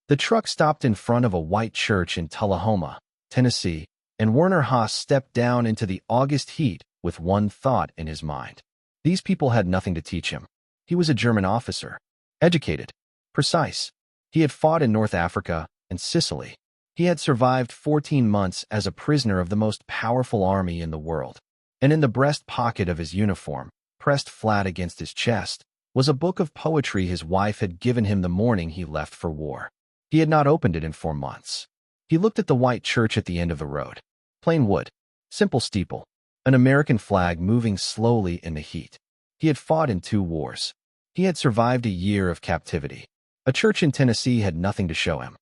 The truck stopped in front of a white church in Tullahoma, Tennessee, and Werner Haas stepped down into the August heat with one thought in his mind. These people had nothing to teach him. He was a German officer, educated, precise. He had fought in North Africa and Sicily. He had survived 14 months as a prisoner of the most powerful army in the world. And in the breast pocket of his uniform, pressed flat against his chest, was a book of poetry his wife had given him the morning he left for war. He had not opened it in 4 months. He looked at the white church at the end of the road. Plain wood, simple steeple, an American flag moving slowly in the heat. He had fought in 2 wars. He had survived a year of captivity. A church in Tennessee had nothing to show him.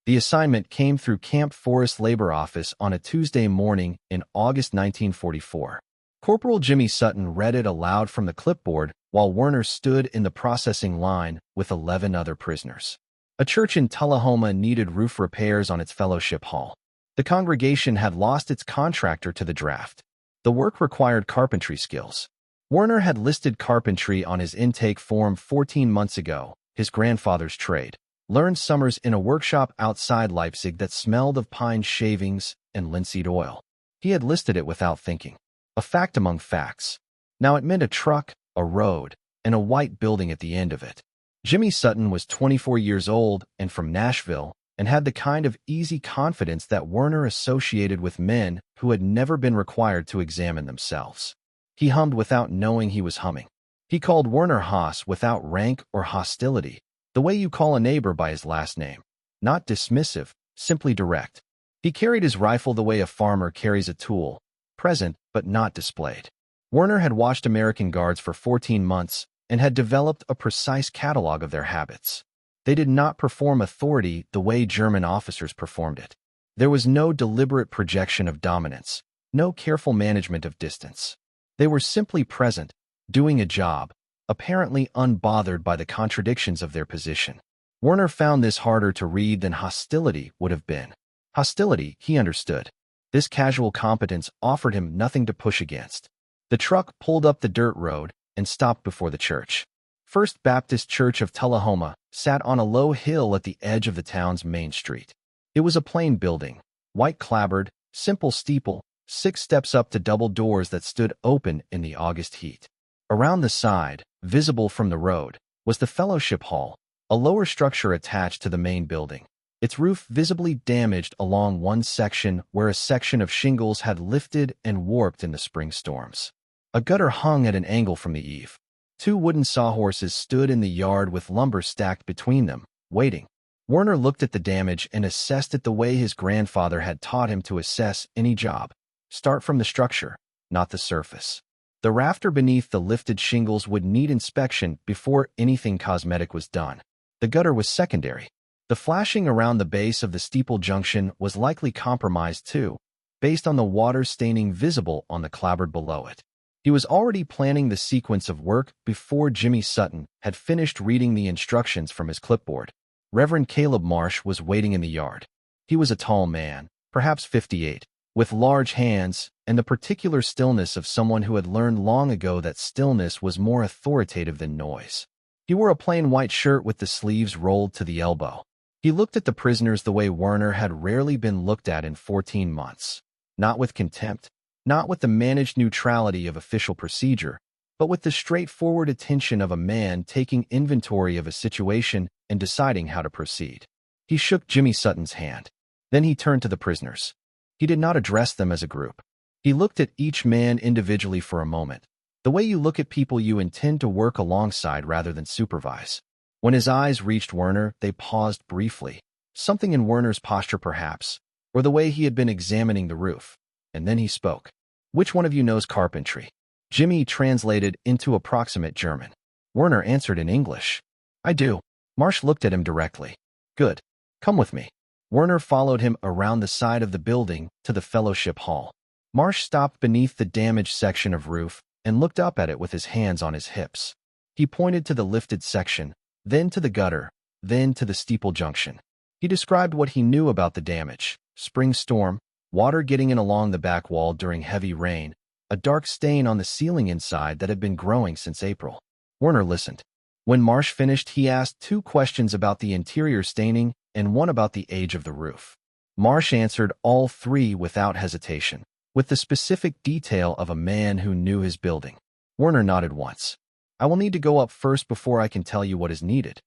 The assignment came through Camp Forest Labor Office on a Tuesday morning in August 1944. Corporal Jimmy Sutton read it aloud from the clipboard while Werner stood in the processing line with 11 other prisoners. A church in Tullahoma needed roof repairs on its fellowship hall. The congregation had lost its contractor to the draft. The work required carpentry skills. Werner had listed carpentry on his intake form 14 months ago, his grandfather's trade. Learned summers in a workshop outside Leipzig that smelled of pine shavings and linseed oil. He had listed it without thinking. A fact among facts. Now it meant a truck, a road, and a white building at the end of it. Jimmy Sutton was 24 years old and from Nashville, and had the kind of easy confidence that Werner associated with men who had never been required to examine themselves. He hummed without knowing he was humming. He called Werner Haas without rank or hostility, the way you call a neighbor by his last name. Not dismissive, simply direct. He carried his rifle the way a farmer carries a tool, present but not displayed. Werner had watched American guards for 14 months and had developed a precise catalog of their habits. They did not perform authority the way German officers performed it. There was no deliberate projection of dominance, no careful management of distance. They were simply present, doing a job, apparently unbothered by the contradictions of their position. Werner found this harder to read than hostility would have been. Hostility, he understood. This casual competence offered him nothing to push against. The truck pulled up the dirt road and stopped before the church. First Baptist Church of Tullahoma sat on a low hill at the edge of the town's main street. It was a plain building, white clapboard, simple steeple, 6 steps up to double doors that stood open in the August heat. Around the side, visible from the road, was the fellowship hall, a lower structure attached to the main building. Its roof visibly damaged along one section where a section of shingles had lifted and warped in the spring storms. A gutter hung at an angle from the eave. 2 wooden sawhorses stood in the yard with lumber stacked between them, waiting. Werner looked at the damage and assessed it the way his grandfather had taught him to assess any job. Start from the structure, not the surface. The rafter beneath the lifted shingles would need inspection before anything cosmetic was done. The gutter was secondary. The flashing around the base of the steeple junction was likely compromised too, based on the water staining visible on the clapboard below it. He was already planning the sequence of work before Jimmy Sutton had finished reading the instructions from his clipboard. Reverend Caleb Marsh was waiting in the yard. He was a tall man, perhaps 58, with large hands and the particular stillness of someone who had learned long ago that stillness was more authoritative than noise. He wore a plain white shirt with the sleeves rolled to the elbow. He looked at the prisoners the way Werner had rarely been looked at in 14 months. Not with contempt, not with the managed neutrality of official procedure, but with the straightforward attention of a man taking inventory of a situation and deciding how to proceed. He shook Jimmy Sutton's hand. Then he turned to the prisoners. He did not address them as a group. He looked at each man individually for a moment, the way you look at people you intend to work alongside rather than supervise. When his eyes reached Werner, they paused briefly. Something in Werner's posture perhaps, or the way he had been examining the roof. And then he spoke. "Which one of you knows carpentry?" Jimmy translated into approximate German. Werner answered in English. "I do." Marsh looked at him directly. "Good. Come with me." Werner followed him around the side of the building to the fellowship hall. Marsh stopped beneath the damaged section of roof and looked up at it with his hands on his hips. He pointed to the lifted section, then to the gutter, then to the steeple junction. He described what he knew about the damage: spring storm, water getting in along the back wall during heavy rain, a dark stain on the ceiling inside that had been growing since April. Werner listened. When Marsh finished, he asked 2 questions about the interior staining and one about the age of the roof. Marsh answered all three without hesitation, with the specific detail of a man who knew his building. Werner nodded once. I will need to go up first before I can tell you what is needed.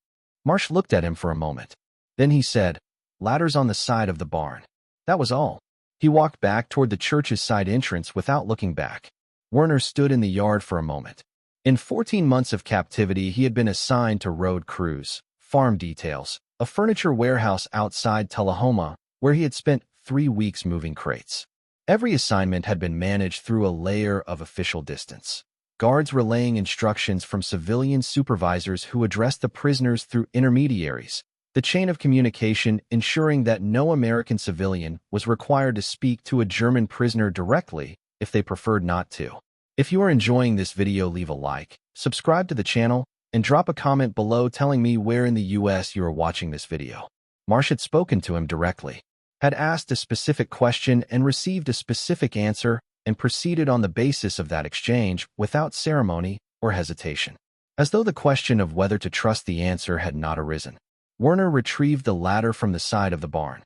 Marsh looked at him for a moment. Then he said, ladders on the side of the barn. That was all. He walked back toward the church's side entrance without looking back. Werner stood in the yard for a moment. In 14 months of captivity, he had been assigned to road crews, farm details, a furniture warehouse outside Tullahoma, where he had spent 3 weeks moving crates. Every assignment had been managed through a layer of official distance. Guards relaying instructions from civilian supervisors who addressed the prisoners through intermediaries, the chain of communication ensuring that no American civilian was required to speak to a German prisoner directly if they preferred not to. If you are enjoying this video, leave a like, subscribe to the channel, and drop a comment below telling me where in the US you are watching this video. Marsh had spoken to him directly, had asked a specific question and received a specific answer, and proceeded on the basis of that exchange without ceremony or hesitation. As though the question of whether to trust the answer had not arisen, Werner retrieved the ladder from the side of the barn.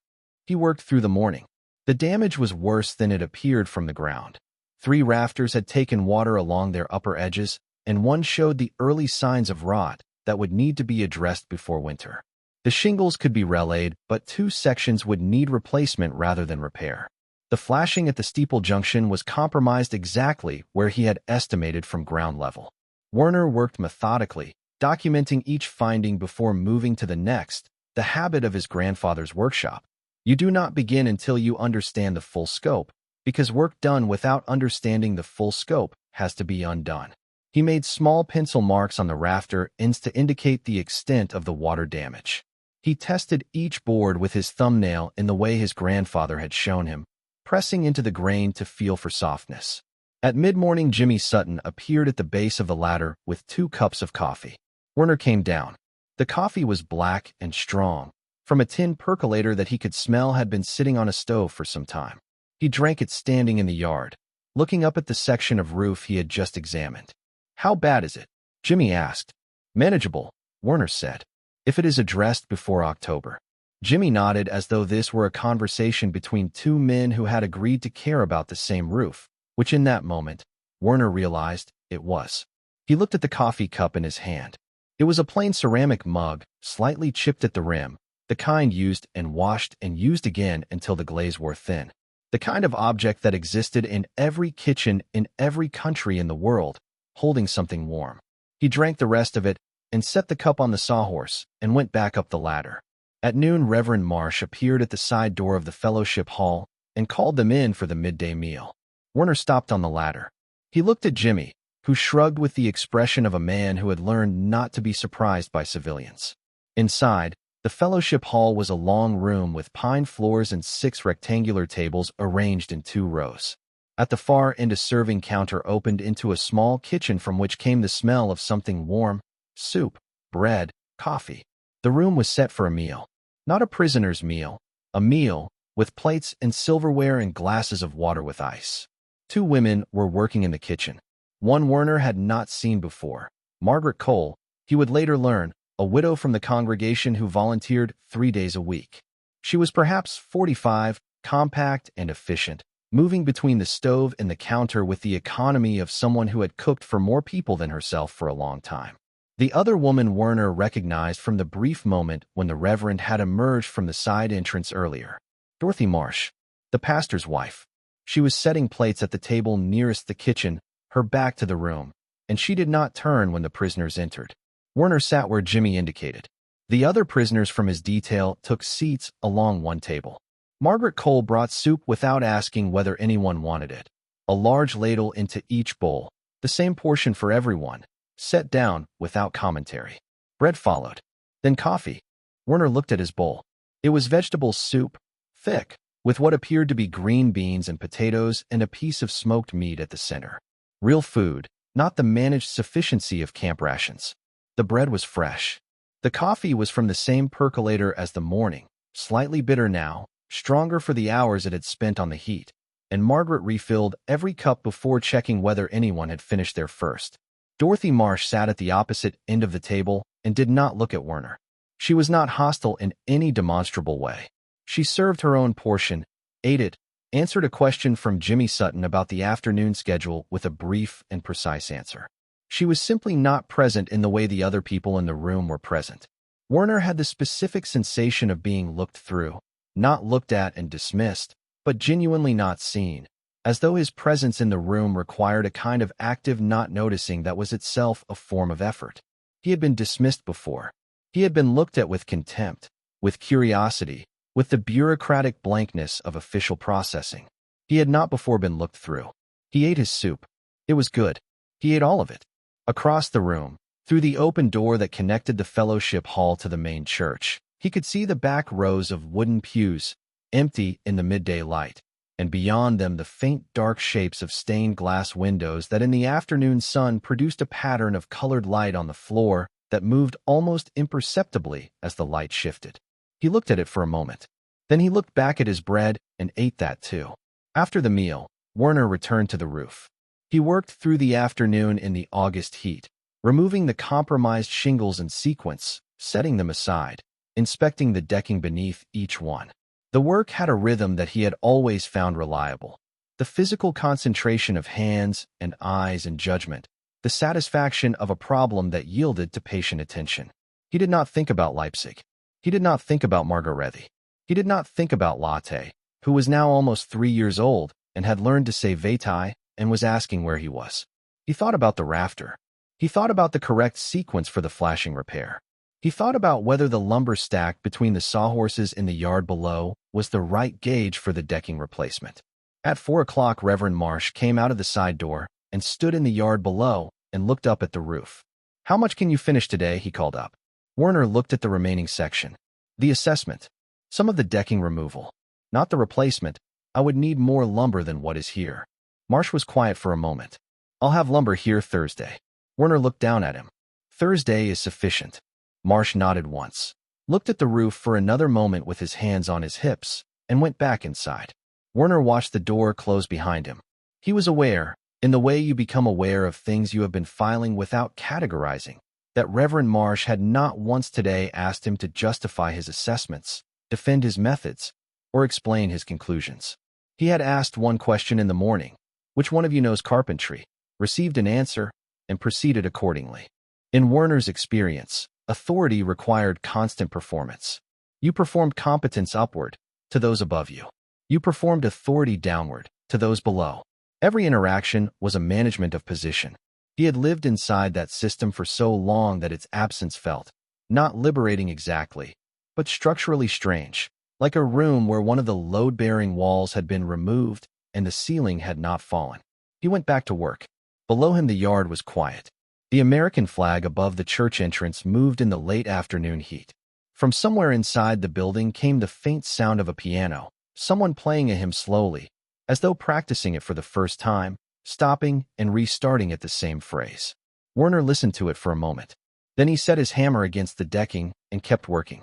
He worked through the morning. The damage was worse than it appeared from the ground. 3 rafters had taken water along their upper edges, and one showed the early signs of rot that would need to be addressed before winter. The shingles could be relayed, but 2 sections would need replacement rather than repair. The flashing at the steeple junction was compromised exactly where he had estimated from ground level. Werner worked methodically, documenting each finding before moving to the next, the habit of his grandfather's workshop. You do not begin until you understand the full scope, because work done without understanding the full scope has to be undone. He made small pencil marks on the rafter ends to indicate the extent of the water damage. He tested each board with his thumbnail in the way his grandfather had shown him, pressing into the grain to feel for softness. At mid-morning, Jimmy Sutton appeared at the base of the ladder with 2 cups of coffee. Werner came down. The coffee was black and strong, from a tin percolator that he could smell had been sitting on a stove for some time. He drank it standing in the yard, looking up at the section of roof he had just examined. How bad is it? Jimmy asked. Manageable, Werner said, if it is addressed before October. Jimmy nodded as though this were a conversation between 2 men who had agreed to care about the same roof, which in that moment, Werner realized it was. He looked at the coffee cup in his hand. It was a plain ceramic mug, slightly chipped at the rim, the kind used and washed and used again until the glaze wore thin. The kind of object that existed in every kitchen in every country in the world, holding something warm. He drank the rest of it and set the cup on the sawhorse and went back up the ladder. At noon, Reverend Marsh appeared at the side door of the fellowship hall and called them in for the midday meal. Werner stopped on the ladder. He looked at Jimmy, who shrugged with the expression of a man who had learned not to be surprised by civilians. Inside, the fellowship hall was a long room with pine floors and 6 rectangular tables arranged in 2 rows. At the far end, a serving counter opened into a small kitchen from which came the smell of something warm, soup, bread, coffee. The room was set for a meal. Not a prisoner's meal, a meal, with plates and silverware and glasses of water with ice. 2 women were working in the kitchen. One Werner had not seen before, Margaret Cole, he would later learn, a widow from the congregation who volunteered 3 days a week. She was perhaps 45, compact and efficient, moving between the stove and the counter with the economy of someone who had cooked for more people than herself for a long time. The other woman Werner recognized from the brief moment when the Reverend had emerged from the side entrance earlier. Dorothy Marsh, the pastor's wife. She was setting plates at the table nearest the kitchen, her back to the room, and she did not turn when the prisoners entered. Werner sat where Jimmy indicated. The other prisoners from his detail took seats along one table. Margaret Cole brought soup without asking whether anyone wanted it. A large ladle into each bowl, the same portion for everyone, set down without commentary. Bread followed. Then coffee. Werner looked at his bowl. It was vegetable soup, thick, with what appeared to be green beans and potatoes and a piece of smoked meat at the center. Real food, not the managed sufficiency of camp rations. The bread was fresh. The coffee was from the same percolator as the morning, slightly bitter now, stronger for the hours it had spent on the heat, and Margaret refilled every cup before checking whether anyone had finished their first. Dorothy Marsh sat at the opposite end of the table and did not look at Werner. She was not hostile in any demonstrable way. She served her own portion, ate it, answered a question from Jimmy Sutton about the afternoon schedule with a brief and precise answer. She was simply not present in the way the other people in the room were present. Werner had the specific sensation of being looked through, not looked at and dismissed, but genuinely not seen, as though his presence in the room required a kind of active not noticing that was itself a form of effort. He had been dismissed before. He had been looked at with contempt, with curiosity, with the bureaucratic blankness of official processing. He had not before been looked through. He ate his soup. It was good. He ate all of it. Across the room, through the open door that connected the fellowship hall to the main church, he could see the back rows of wooden pews, empty in the midday light, and beyond them the faint dark shapes of stained glass windows that in the afternoon sun produced a pattern of colored light on the floor that moved almost imperceptibly as the light shifted. He looked at it for a moment. Then he looked back at his bread and ate that too. After the meal, Werner returned to the roof. He worked through the afternoon in the August heat, removing the compromised shingles in sequence, setting them aside, inspecting the decking beneath each one. The work had a rhythm that he had always found reliable. The physical concentration of hands and eyes and judgment, the satisfaction of a problem that yielded to patient attention. He did not think about Leipzig. He did not think about Margarethi. He did not think about Lotte, who was now almost 3 years old and had learned to say Veitai and was asking where he was. He thought about the rafter. He thought about the correct sequence for the flashing repair. He thought about whether the lumber stack between the sawhorses in the yard below was the right gauge for the decking replacement. At 4 o'clock, Reverend Marsh came out of the side door and stood in the yard below and looked up at the roof. "How much can you finish today?" he called up. Werner looked at the remaining section. "The assessment. Some of the decking removal. Not the replacement. I would need more lumber than what is here." Marsh was quiet for a moment. "I'll have lumber here Thursday." Werner looked down at him. "Thursday is sufficient." Marsh nodded once, looked at the roof for another moment with his hands on his hips, and went back inside. Werner watched the door close behind him. He was aware, in the way you become aware of things you have been filing without categorizing, that Reverend Marsh had not once today asked him to justify his assessments, defend his methods, or explain his conclusions. He had asked one question in the morning, "Which one of you knows carpentry?" received an answer, and proceeded accordingly. In Werner's experience, authority required constant performance. You performed competence upward, to those above you. You performed authority downward, to those below. Every interaction was a management of position. He had lived inside that system for so long that its absence felt, not liberating exactly, but structurally strange, like a room where one of the load-bearing walls had been removed and the ceiling had not fallen. He went back to work. Below him the yard was quiet. The American flag above the church entrance moved in the late afternoon heat. From somewhere inside the building came the faint sound of a piano, someone playing a hymn slowly, as though practicing it for the first time, stopping and restarting at the same phrase. Werner listened to it for a moment. Then he set his hammer against the decking and kept working.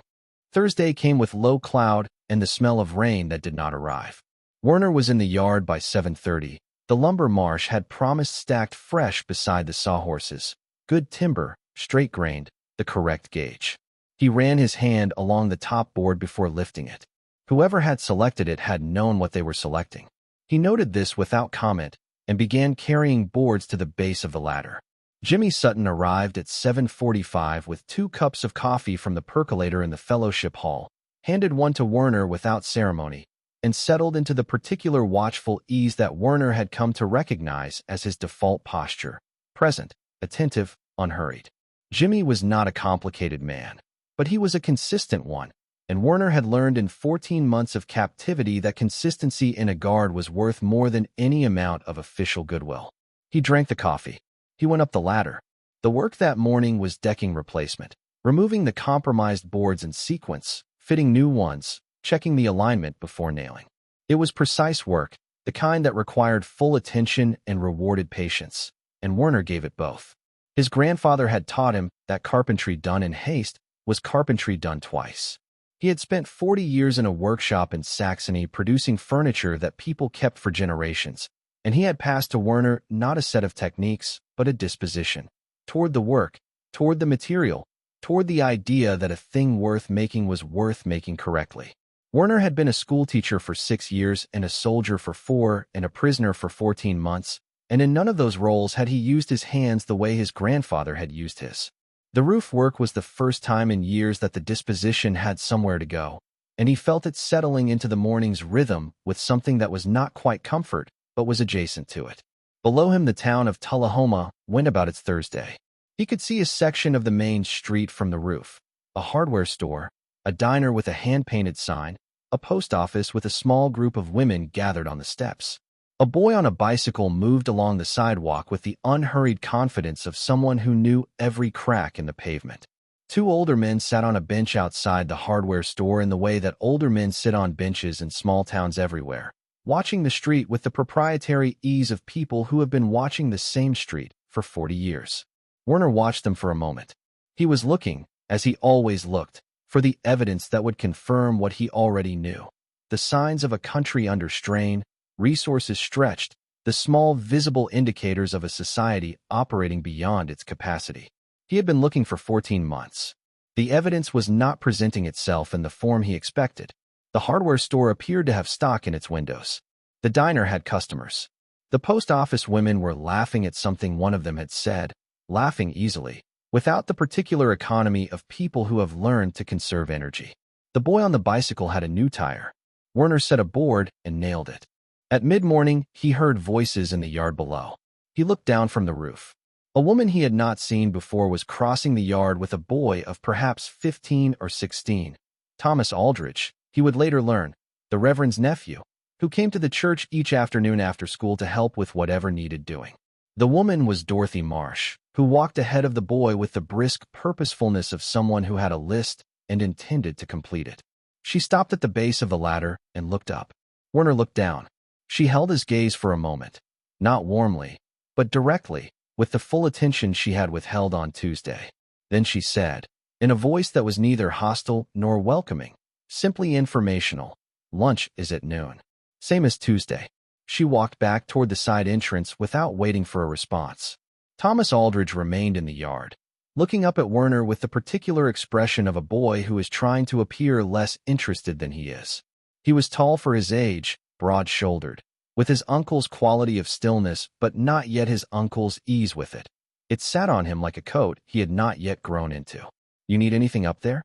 Thursday came with low cloud and the smell of rain that did not arrive. Werner was in the yard by 7:30. The lumber Marsh had promised stacked fresh beside the sawhorses. Good timber, straight-grained, the correct gauge. He ran his hand along the top board before lifting it. Whoever had selected it had known what they were selecting. He noted this without comment and began carrying boards to the base of the ladder. Jimmy Sutton arrived at 7:45 with 2 cups of coffee from the percolator in the fellowship hall, handed one to Werner without ceremony, and settled into the particular watchful ease that Werner had come to recognize as his default posture, present, attentive, unhurried. Jimmy was not a complicated man, but he was a consistent one, and Werner had learned in 14 months of captivity that consistency in a guard was worth more than any amount of official goodwill. He drank the coffee. He went up the ladder. The work that morning was decking replacement, removing the compromised boards in sequence, fitting new ones, checking the alignment before nailing. It was precise work, the kind that required full attention and rewarded patience, and Werner gave it both. His grandfather had taught him that carpentry done in haste was carpentry done twice. He had spent 40 years in a workshop in Saxony producing furniture that people kept for generations, and he had passed to Werner not a set of techniques, but a disposition. Toward the work, toward the material, toward the idea that a thing worth making was worth making correctly. Werner had been a schoolteacher for 6 years and a soldier for 4 and a prisoner for 14 months, and in none of those roles had he used his hands the way his grandfather had used his. The roof work was the first time in years that the disposition had somewhere to go, and he felt it settling into the morning's rhythm with something that was not quite comfort, but was adjacent to it. Below him, the town of Tullahoma went about its Thursday. He could see a section of the main street from the roof, a hardware store, a diner with a hand-painted sign, a post office with a small group of women gathered on the steps. A boy on a bicycle moved along the sidewalk with the unhurried confidence of someone who knew every crack in the pavement. 2 older men sat on a bench outside the hardware store in the way that older men sit on benches in small towns everywhere, watching the street with the proprietary ease of people who have been watching the same street for 40 years. Werner watched them for a moment. He was looking, as he always looked, for the evidence that would confirm what he already knew. The signs of a country under strain, resources stretched, the small visible indicators of a society operating beyond its capacity. He had been looking for 14 months. The evidence was not presenting itself in the form he expected. The hardware store appeared to have stock in its windows. The diner had customers. The post office women were laughing at something one of them had said, laughing easily, without the particular economy of people who have learned to conserve energy. The boy on the bicycle had a new tire. Werner set a board and nailed it. At mid-morning, he heard voices in the yard below. He looked down from the roof. A woman he had not seen before was crossing the yard with a boy of perhaps 15 or 16. Thomas Aldrich, he would later learn, the Reverend's nephew, who came to the church each afternoon after school to help with whatever needed doing. The woman was Dorothy Marsh, who walked ahead of the boy with the brisk purposefulness of someone who had a list and intended to complete it. She stopped at the base of the ladder and looked up. Werner looked down. She held his gaze for a moment, not warmly, but directly, with the full attention she had withheld on Tuesday. Then she said, in a voice that was neither hostile nor welcoming, simply informational, "Lunch is at noon." Same as Tuesday. She walked back toward the side entrance without waiting for a response. Thomas Aldridge remained in the yard, looking up at Werner with the particular expression of a boy who is trying to appear less interested than he is. He was tall for his age, broad-shouldered, with his uncle's quality of stillness but not yet his uncle's ease with it. It sat on him like a coat he had not yet grown into. "You need anything up there?"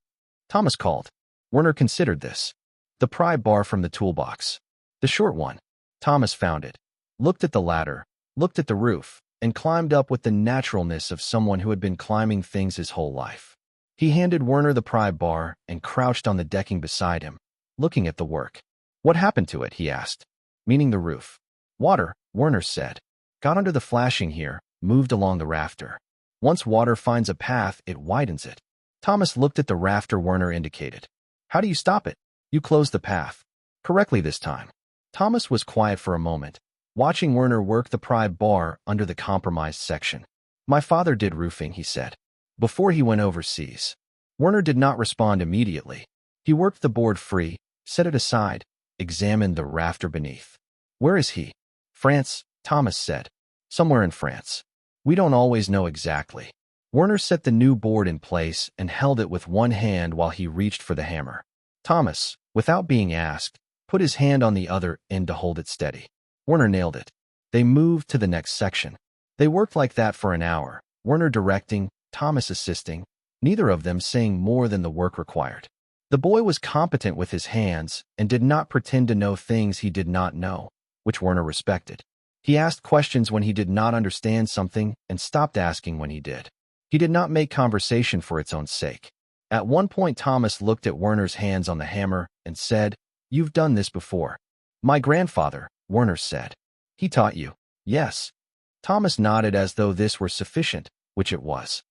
Thomas called. Werner considered this. The pry bar from the toolbox. The short one. Thomas found it, looked at the ladder, looked at the roof, and climbed up with the naturalness of someone who had been climbing things his whole life. He handed Werner the pry bar and crouched on the decking beside him, looking at the work. "What happened to it?" he asked. "Meaning the roof." "Water," Werner said. "Got under the flashing here, moved along the rafter. Once water finds a path, it widens it." Thomas looked at the rafter Werner indicated. "How do you stop it?" "You close the path. Correctly this time." Thomas was quiet for a moment, watching Werner work the pry bar under the compromised section. "My father did roofing," he said, "before he went overseas." Werner did not respond immediately. He worked the board free, set it aside, examined the rafter beneath. "Where is he?" "France," Thomas said. "Somewhere in France. We don't always know exactly." Werner set the new board in place and held it with one hand while he reached for the hammer. Thomas, without being asked, put his hand on the other end to hold it steady. Werner nailed it. They moved to the next section. They worked like that for an hour, Werner directing, Thomas assisting, neither of them saying more than the work required. The boy was competent with his hands and did not pretend to know things he did not know, which Werner respected. He asked questions when he did not understand something and stopped asking when he did. He did not make conversation for its own sake. At one point, Thomas looked at Werner's hands on the hammer and said, "You've done this before." "My grandfather," Werner said. "He taught you?" "Yes." Thomas nodded as though this were sufficient, which it was.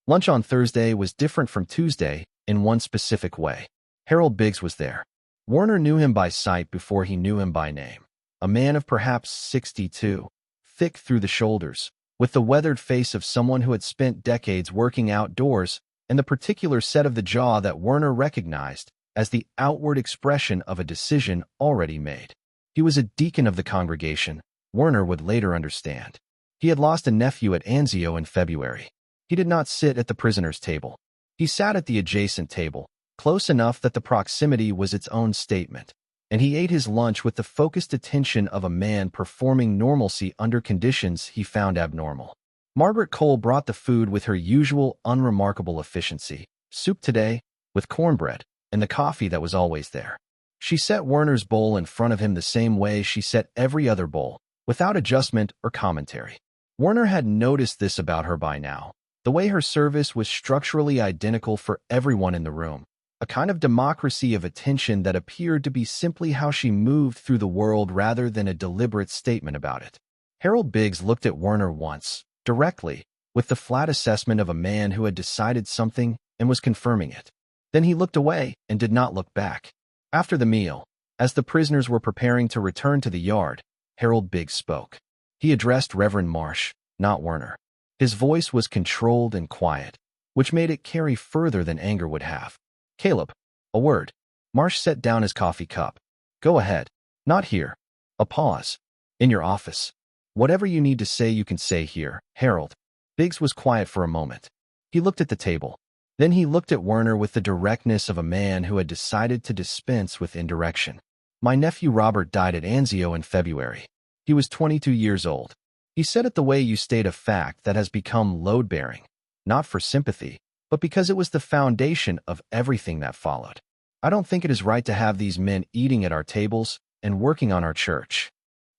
Lunch on Thursday was different from Tuesday in one specific way. Harold Biggs was there. Werner knew him by sight before he knew him by name. A man of perhaps 62, thick through the shoulders, with the weathered face of someone who had spent decades working outdoors, and the particular set of the jaw that Werner recognized as the outward expression of a decision already made. He was a deacon of the congregation, Werner would later understand. He had lost a nephew at Anzio in February. He did not sit at the prisoner's table. He sat at the adjacent table, close enough that the proximity was its own statement, and he ate his lunch with the focused attention of a man performing normalcy under conditions he found abnormal. Margaret Cole brought the food with her usual unremarkable efficiency, soup today, with cornbread, and the coffee that was always there. She set Werner's bowl in front of him the same way she set every other bowl, without adjustment or commentary. Werner had noticed this about her by now. The way her service was structurally identical for everyone in the room, a kind of democracy of attention that appeared to be simply how she moved through the world rather than a deliberate statement about it. Harold Biggs looked at Werner once, directly, with the flat assessment of a man who had decided something and was confirming it. Then he looked away and did not look back. After the meal, as the prisoners were preparing to return to the yard, Harold Biggs spoke. He addressed Reverend Marsh, not Werner. His voice was controlled and quiet, which made it carry further than anger would have. "Caleb, a word." Marsh set down his coffee cup. "Go ahead. Not here." A pause. "In your office. Whatever you need to say you can say here, Harold." Biggs was quiet for a moment. He looked at the table. Then he looked at Werner with the directness of a man who had decided to dispense with indirection. "My nephew Robert died at Anzio in February. He was 22 years old." He said it the way you state a fact that has become load-bearing, not for sympathy, but because it was the foundation of everything that followed. "I don't think it is right to have these men eating at our tables and working on our church."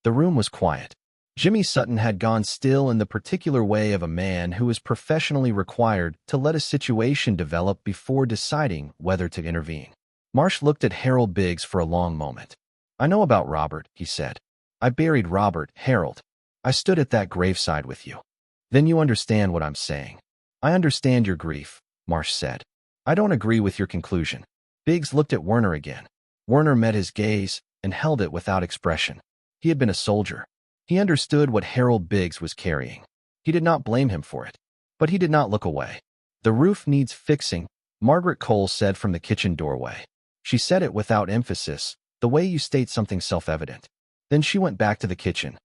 The room was quiet. Jimmy Sutton had gone still in the particular way of a man who is professionally required to let a situation develop before deciding whether to intervene. Marsh looked at Harold Biggs for a long moment. "I know about Robert," he said. "I buried Robert, Harold. I stood at that graveside with you. Then you understand what I'm saying." "I understand your grief," Marsh said. "I don't agree with your conclusion." Biggs looked at Werner again. Werner met his gaze and held it without expression. He had been a soldier. He understood what Harold Biggs was carrying. He did not blame him for it, but he did not look away. "The roof needs fixing," Margaret Cole said from the kitchen doorway. She said it without emphasis, the way you state something self-evident. Then she went back to the kitchen.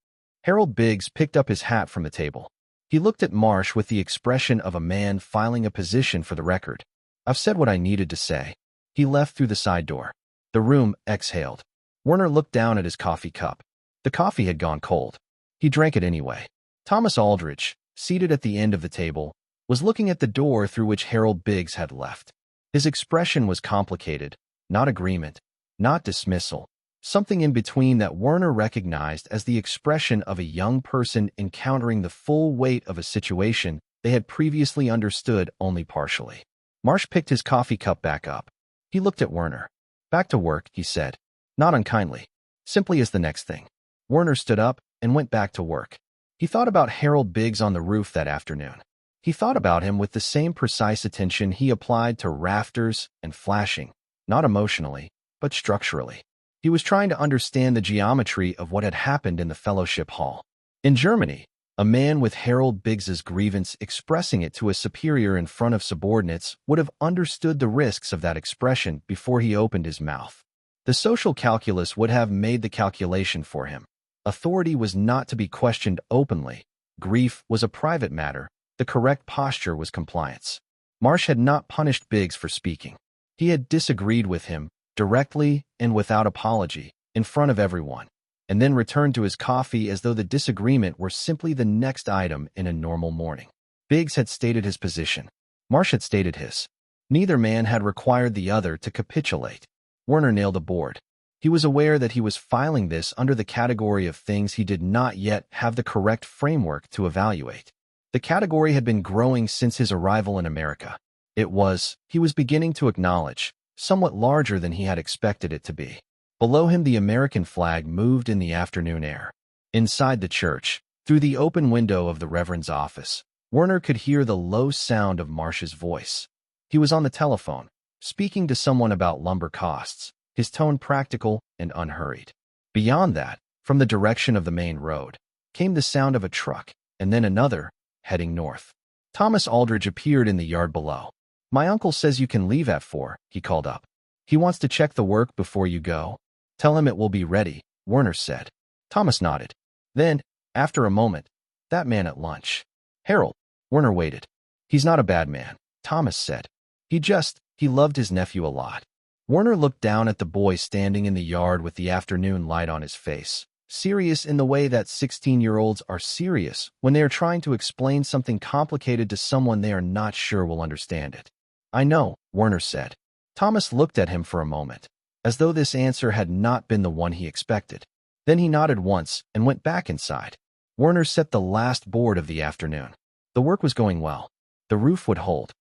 Harold Biggs picked up his hat from the table. He looked at Marsh with the expression of a man filing a position for the record. "I've said what I needed to say." He left through the side door. The room exhaled. Werner looked down at his coffee cup. The coffee had gone cold. He drank it anyway. Thomas Aldrich, seated at the end of the table, was looking at the door through which Harold Biggs had left. His expression was complicated, not agreement, not dismissal, something in between that Werner recognized as the expression of a young person encountering the full weight of a situation they had previously understood only partially. Marsh picked his coffee cup back up. He looked at Werner. "Back to work," he said, not unkindly, simply as the next thing. Werner stood up and went back to work. He thought about Harold Biggs on the roof that afternoon. He thought about him with the same precise attention he applied to rafters and flashing, not emotionally, but structurally. He was trying to understand the geometry of what had happened in the fellowship hall. In Germany, a man with Harold Biggs's grievance expressing it to a superior in front of subordinates would have understood the risks of that expression before he opened his mouth. The social calculus would have made the calculation for him. Authority was not to be questioned openly. Grief was a private matter. The correct posture was compliance. Marsh had not punished Biggs for speaking. He had disagreed with him, directly and without apology, in front of everyone, and then returned to his coffee as though the disagreement were simply the next item in a normal morning. Biggs had stated his position. Marsh had stated his. Neither man had required the other to capitulate. Werner nailed a board. He was aware that he was filing this under the category of things he did not yet have the correct framework to evaluate. The category had been growing since his arrival in America. It was, he was beginning to acknowledge, somewhat larger than he had expected it to be. Below him the American flag moved in the afternoon air. Inside the church, through the open window of the Reverend's office, Werner could hear the low sound of Marsh's voice. He was on the telephone, speaking to someone about lumber costs, his tone practical and unhurried. Beyond that, from the direction of the main road, came the sound of a truck, and then another, heading north. Thomas Aldrich appeared in the yard below. "My uncle says you can leave at 4, he called up. "He wants to check the work before you go." "Tell him it will be ready," Werner said. Thomas nodded. Then, after a moment, "That man at lunch." "Harold." Werner waited. "He's not a bad man," Thomas said. He loved his nephew a lot. Werner looked down at the boy standing in the yard with the afternoon light on his face, serious in the way that 16-year-olds are serious when they are trying to explain something complicated to someone they are not sure will understand it. "I know," Werner said. Thomas looked at him for a moment, as though this answer had not been the one he expected. Then he nodded once and went back inside. Werner set the last board of the afternoon. The work was going well. The roof would hold.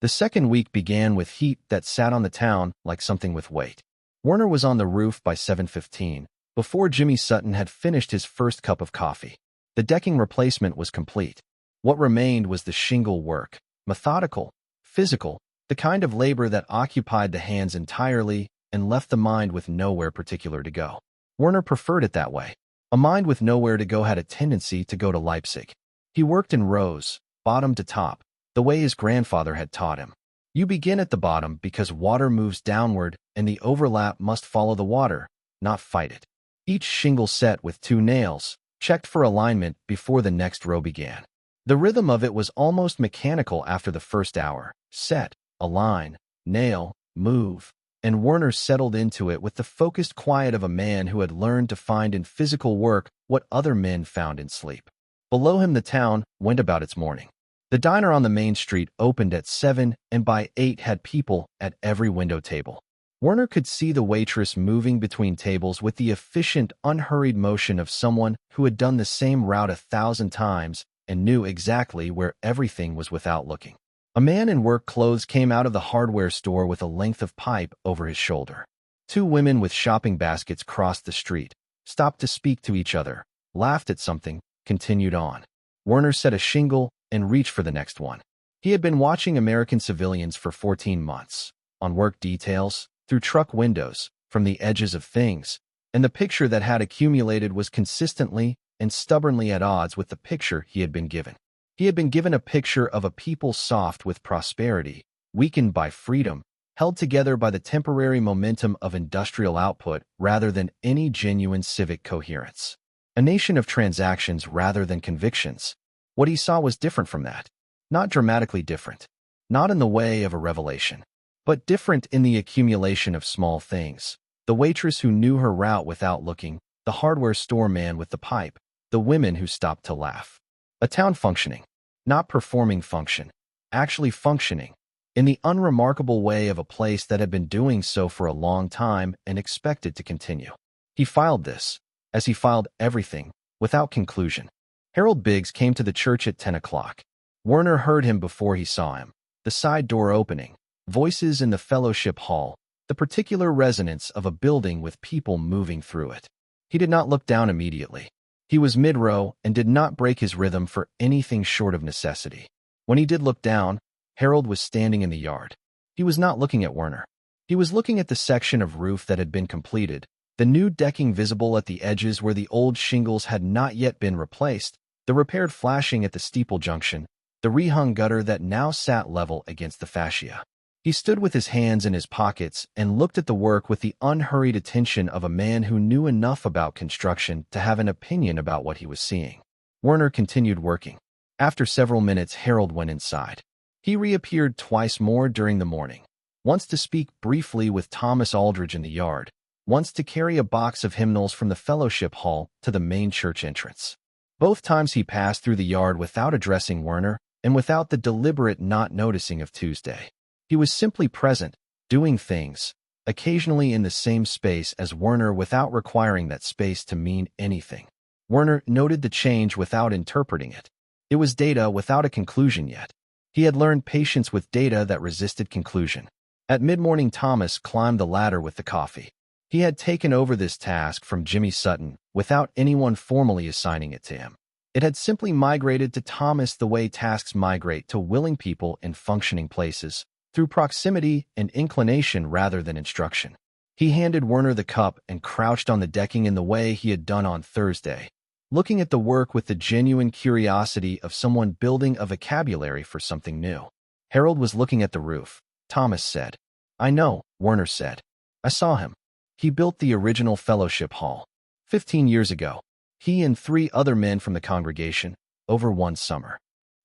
The second week began with heat that sat on the town like something with weight. Werner was on the roof by 7:15, before Jimmy Sutton had finished his first cup of coffee. The decking replacement was complete. What remained was the shingle work, methodical, physical, the kind of labor that occupied the hands entirely and left the mind with nowhere particular to go. Werner preferred it that way. A mind with nowhere to go had a tendency to go to Leipzig. He worked in rows, bottom to top, the way his grandfather had taught him. You begin at the bottom because water moves downward and the overlap must follow the water, not fight it. Each shingle set with 2 nails, checked for alignment before the next row began. The rhythm of it was almost mechanical after the first hour. Set, align, nail, move, and Werner settled into it with the focused quiet of a man who had learned to find in physical work what other men found in sleep. Below him the town went about its morning. The diner on the main street opened at 7 and by 8 had people at every window table. Werner could see the waitress moving between tables with the efficient, unhurried motion of someone who had done the same route 1,000 times and knew exactly where everything was without looking. A man in work clothes came out of the hardware store with a length of pipe over his shoulder. 2 women with shopping baskets crossed the street, stopped to speak to each other, laughed at something, continued on. Werner set a shingle and reached for the next one. He had been watching American civilians for 14 months, on work details, through truck windows, from the edges of things, and the picture that had accumulated was consistently and stubbornly at odds with the picture he had been given. He had been given a picture of a people soft with prosperity, weakened by freedom, held together by the temporary momentum of industrial output rather than any genuine civic coherence. A nation of transactions rather than convictions. What he saw was different from that. Not dramatically different. Not in the way of a revelation. But different in the accumulation of small things. The waitress who knew her route without looking, the hardware store man with the pipe, the women who stopped to laugh. A town functioning. Not performing function. Actually functioning. In the unremarkable way of a place that had been doing so for a long time and expected to continue. He filed this, as he filed everything, without conclusion. Harold Biggs came to the church at 10 o'clock. Werner heard him before he saw him. The side door opening, voices in the fellowship hall, the particular resonance of a building with people moving through it. He did not look down immediately. He was mid-row and did not break his rhythm for anything short of necessity. When he did look down, Harold was standing in the yard. He was not looking at Werner. He was looking at the section of roof that had been completed, the new decking visible at the edges where the old shingles had not yet been replaced, the repaired flashing at the steeple junction, the rehung gutter that now sat level against the fascia. He stood with his hands in his pockets and looked at the work with the unhurried attention of a man who knew enough about construction to have an opinion about what he was seeing. Werner continued working. After several minutes, Harold went inside. He reappeared twice more during the morning, once to speak briefly with Thomas Aldridge in the yard, once to carry a box of hymnals from the fellowship hall to the main church entrance. Both times he passed through the yard without addressing Werner and without the deliberate not noticing of Tuesday. He was simply present, doing things, occasionally in the same space as Werner without requiring that space to mean anything. Werner noted the change without interpreting it. It was data without a conclusion yet. He had learned patience with data that resisted conclusion. At mid-morning, Thomas climbed the ladder with the coffee. He had taken over this task from Jimmy Sutton without anyone formally assigning it to him. It had simply migrated to Thomas the way tasks migrate to willing people in functioning places, through proximity and inclination rather than instruction. He handed Werner the cup and crouched on the decking in the way he had done on Thursday, looking at the work with the genuine curiosity of someone building a vocabulary for something new. Harold was looking at the roof. Thomas said. "I know," Werner said. "I saw him. He built the original fellowship hall. 15 years ago. He and 3 other men from the congregation, over one summer."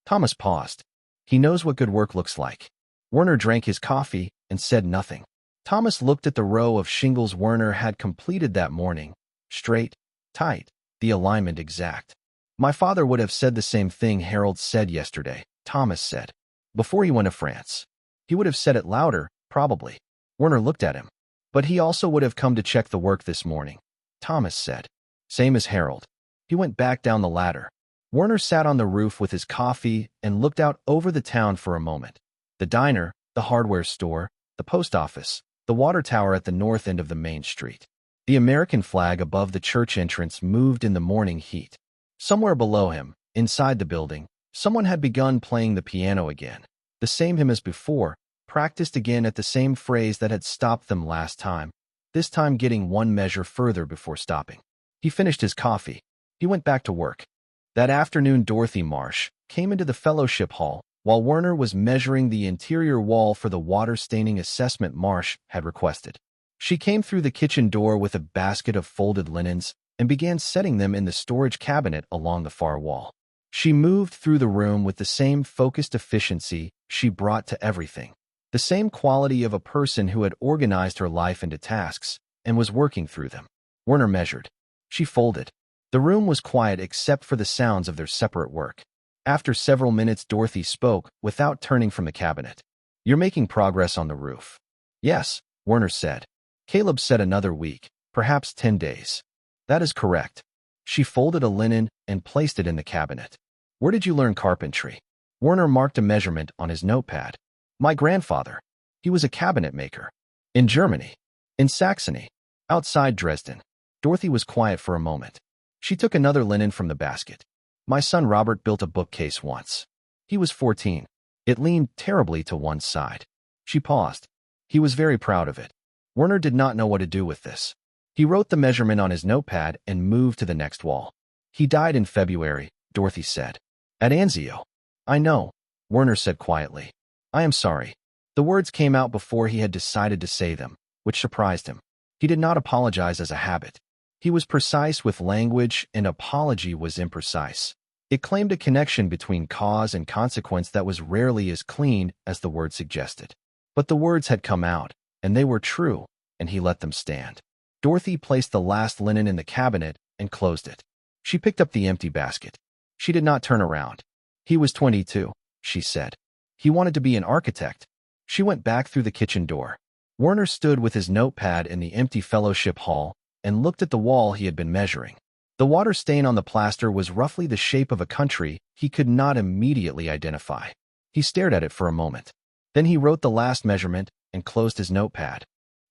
Thomas paused. "He knows what good work looks like." Werner drank his coffee and said nothing. Thomas looked at the row of shingles Werner had completed that morning. Straight, tight, the alignment exact. My father would have said the same thing Harold said yesterday, Thomas said. Before he went to France. He would have said it louder, probably. Werner looked at him. But he also would have come to check the work this morning, Thomas said. Same as Harold. He went back down the ladder. Werner sat on the roof with his coffee and looked out over the town for a moment. The diner, the hardware store, the post office, the water tower at the north end of the main street. The American flag above the church entrance moved in the morning heat. Somewhere below him, inside the building, someone had begun playing the piano again. The same hymn as before, practiced again at the same phrase that had stopped them last time, this time getting one measure further before stopping. He finished his coffee. He went back to work. That afternoon Dorothy Marsh came into the fellowship hall while Werner was measuring the interior wall for the water-staining assessment Marsh had requested. She came through the kitchen door with a basket of folded linens and began setting them in the storage cabinet along the far wall. She moved through the room with the same focused efficiency she brought to everything, the same quality of a person who had organized her life into tasks and was working through them. Werner measured. She folded. The room was quiet except for the sounds of their separate work. After several minutes, Dorothy spoke without turning from the cabinet. You're making progress on the roof. Yes, Werner said. Caleb said another week, perhaps 10 days. That is correct. She folded a linen and placed it in the cabinet. Where did you learn carpentry? Werner marked a measurement on his notepad. My grandfather. He was a cabinet maker. In Germany. In Saxony. Outside Dresden. Dorothy was quiet for a moment. She took another linen from the basket. My son Robert built a bookcase once. He was 14. It leaned terribly to one side. She paused. He was very proud of it. Werner did not know what to do with this. He wrote the measurement on his notepad and moved to the next wall. He died in February, Dorothy said. At Anzio. I know, Werner said quietly. I am sorry. The words came out before he had decided to say them, which surprised him. He did not apologize as a habit. He was precise with language, and apology was imprecise. It claimed a connection between cause and consequence that was rarely as clean as the word suggested. But the words had come out, and they were true, and he let them stand. Dorothy placed the last linen in the cabinet and closed it. She picked up the empty basket. She did not turn around. He was 22, she said. He wanted to be an architect. She went back through the kitchen door. Werner stood with his notepad in the empty fellowship hall and looked at the wall he had been measuring. The water stain on the plaster was roughly the shape of a country he could not immediately identify. He stared at it for a moment. Then he wrote the last measurement and closed his notepad.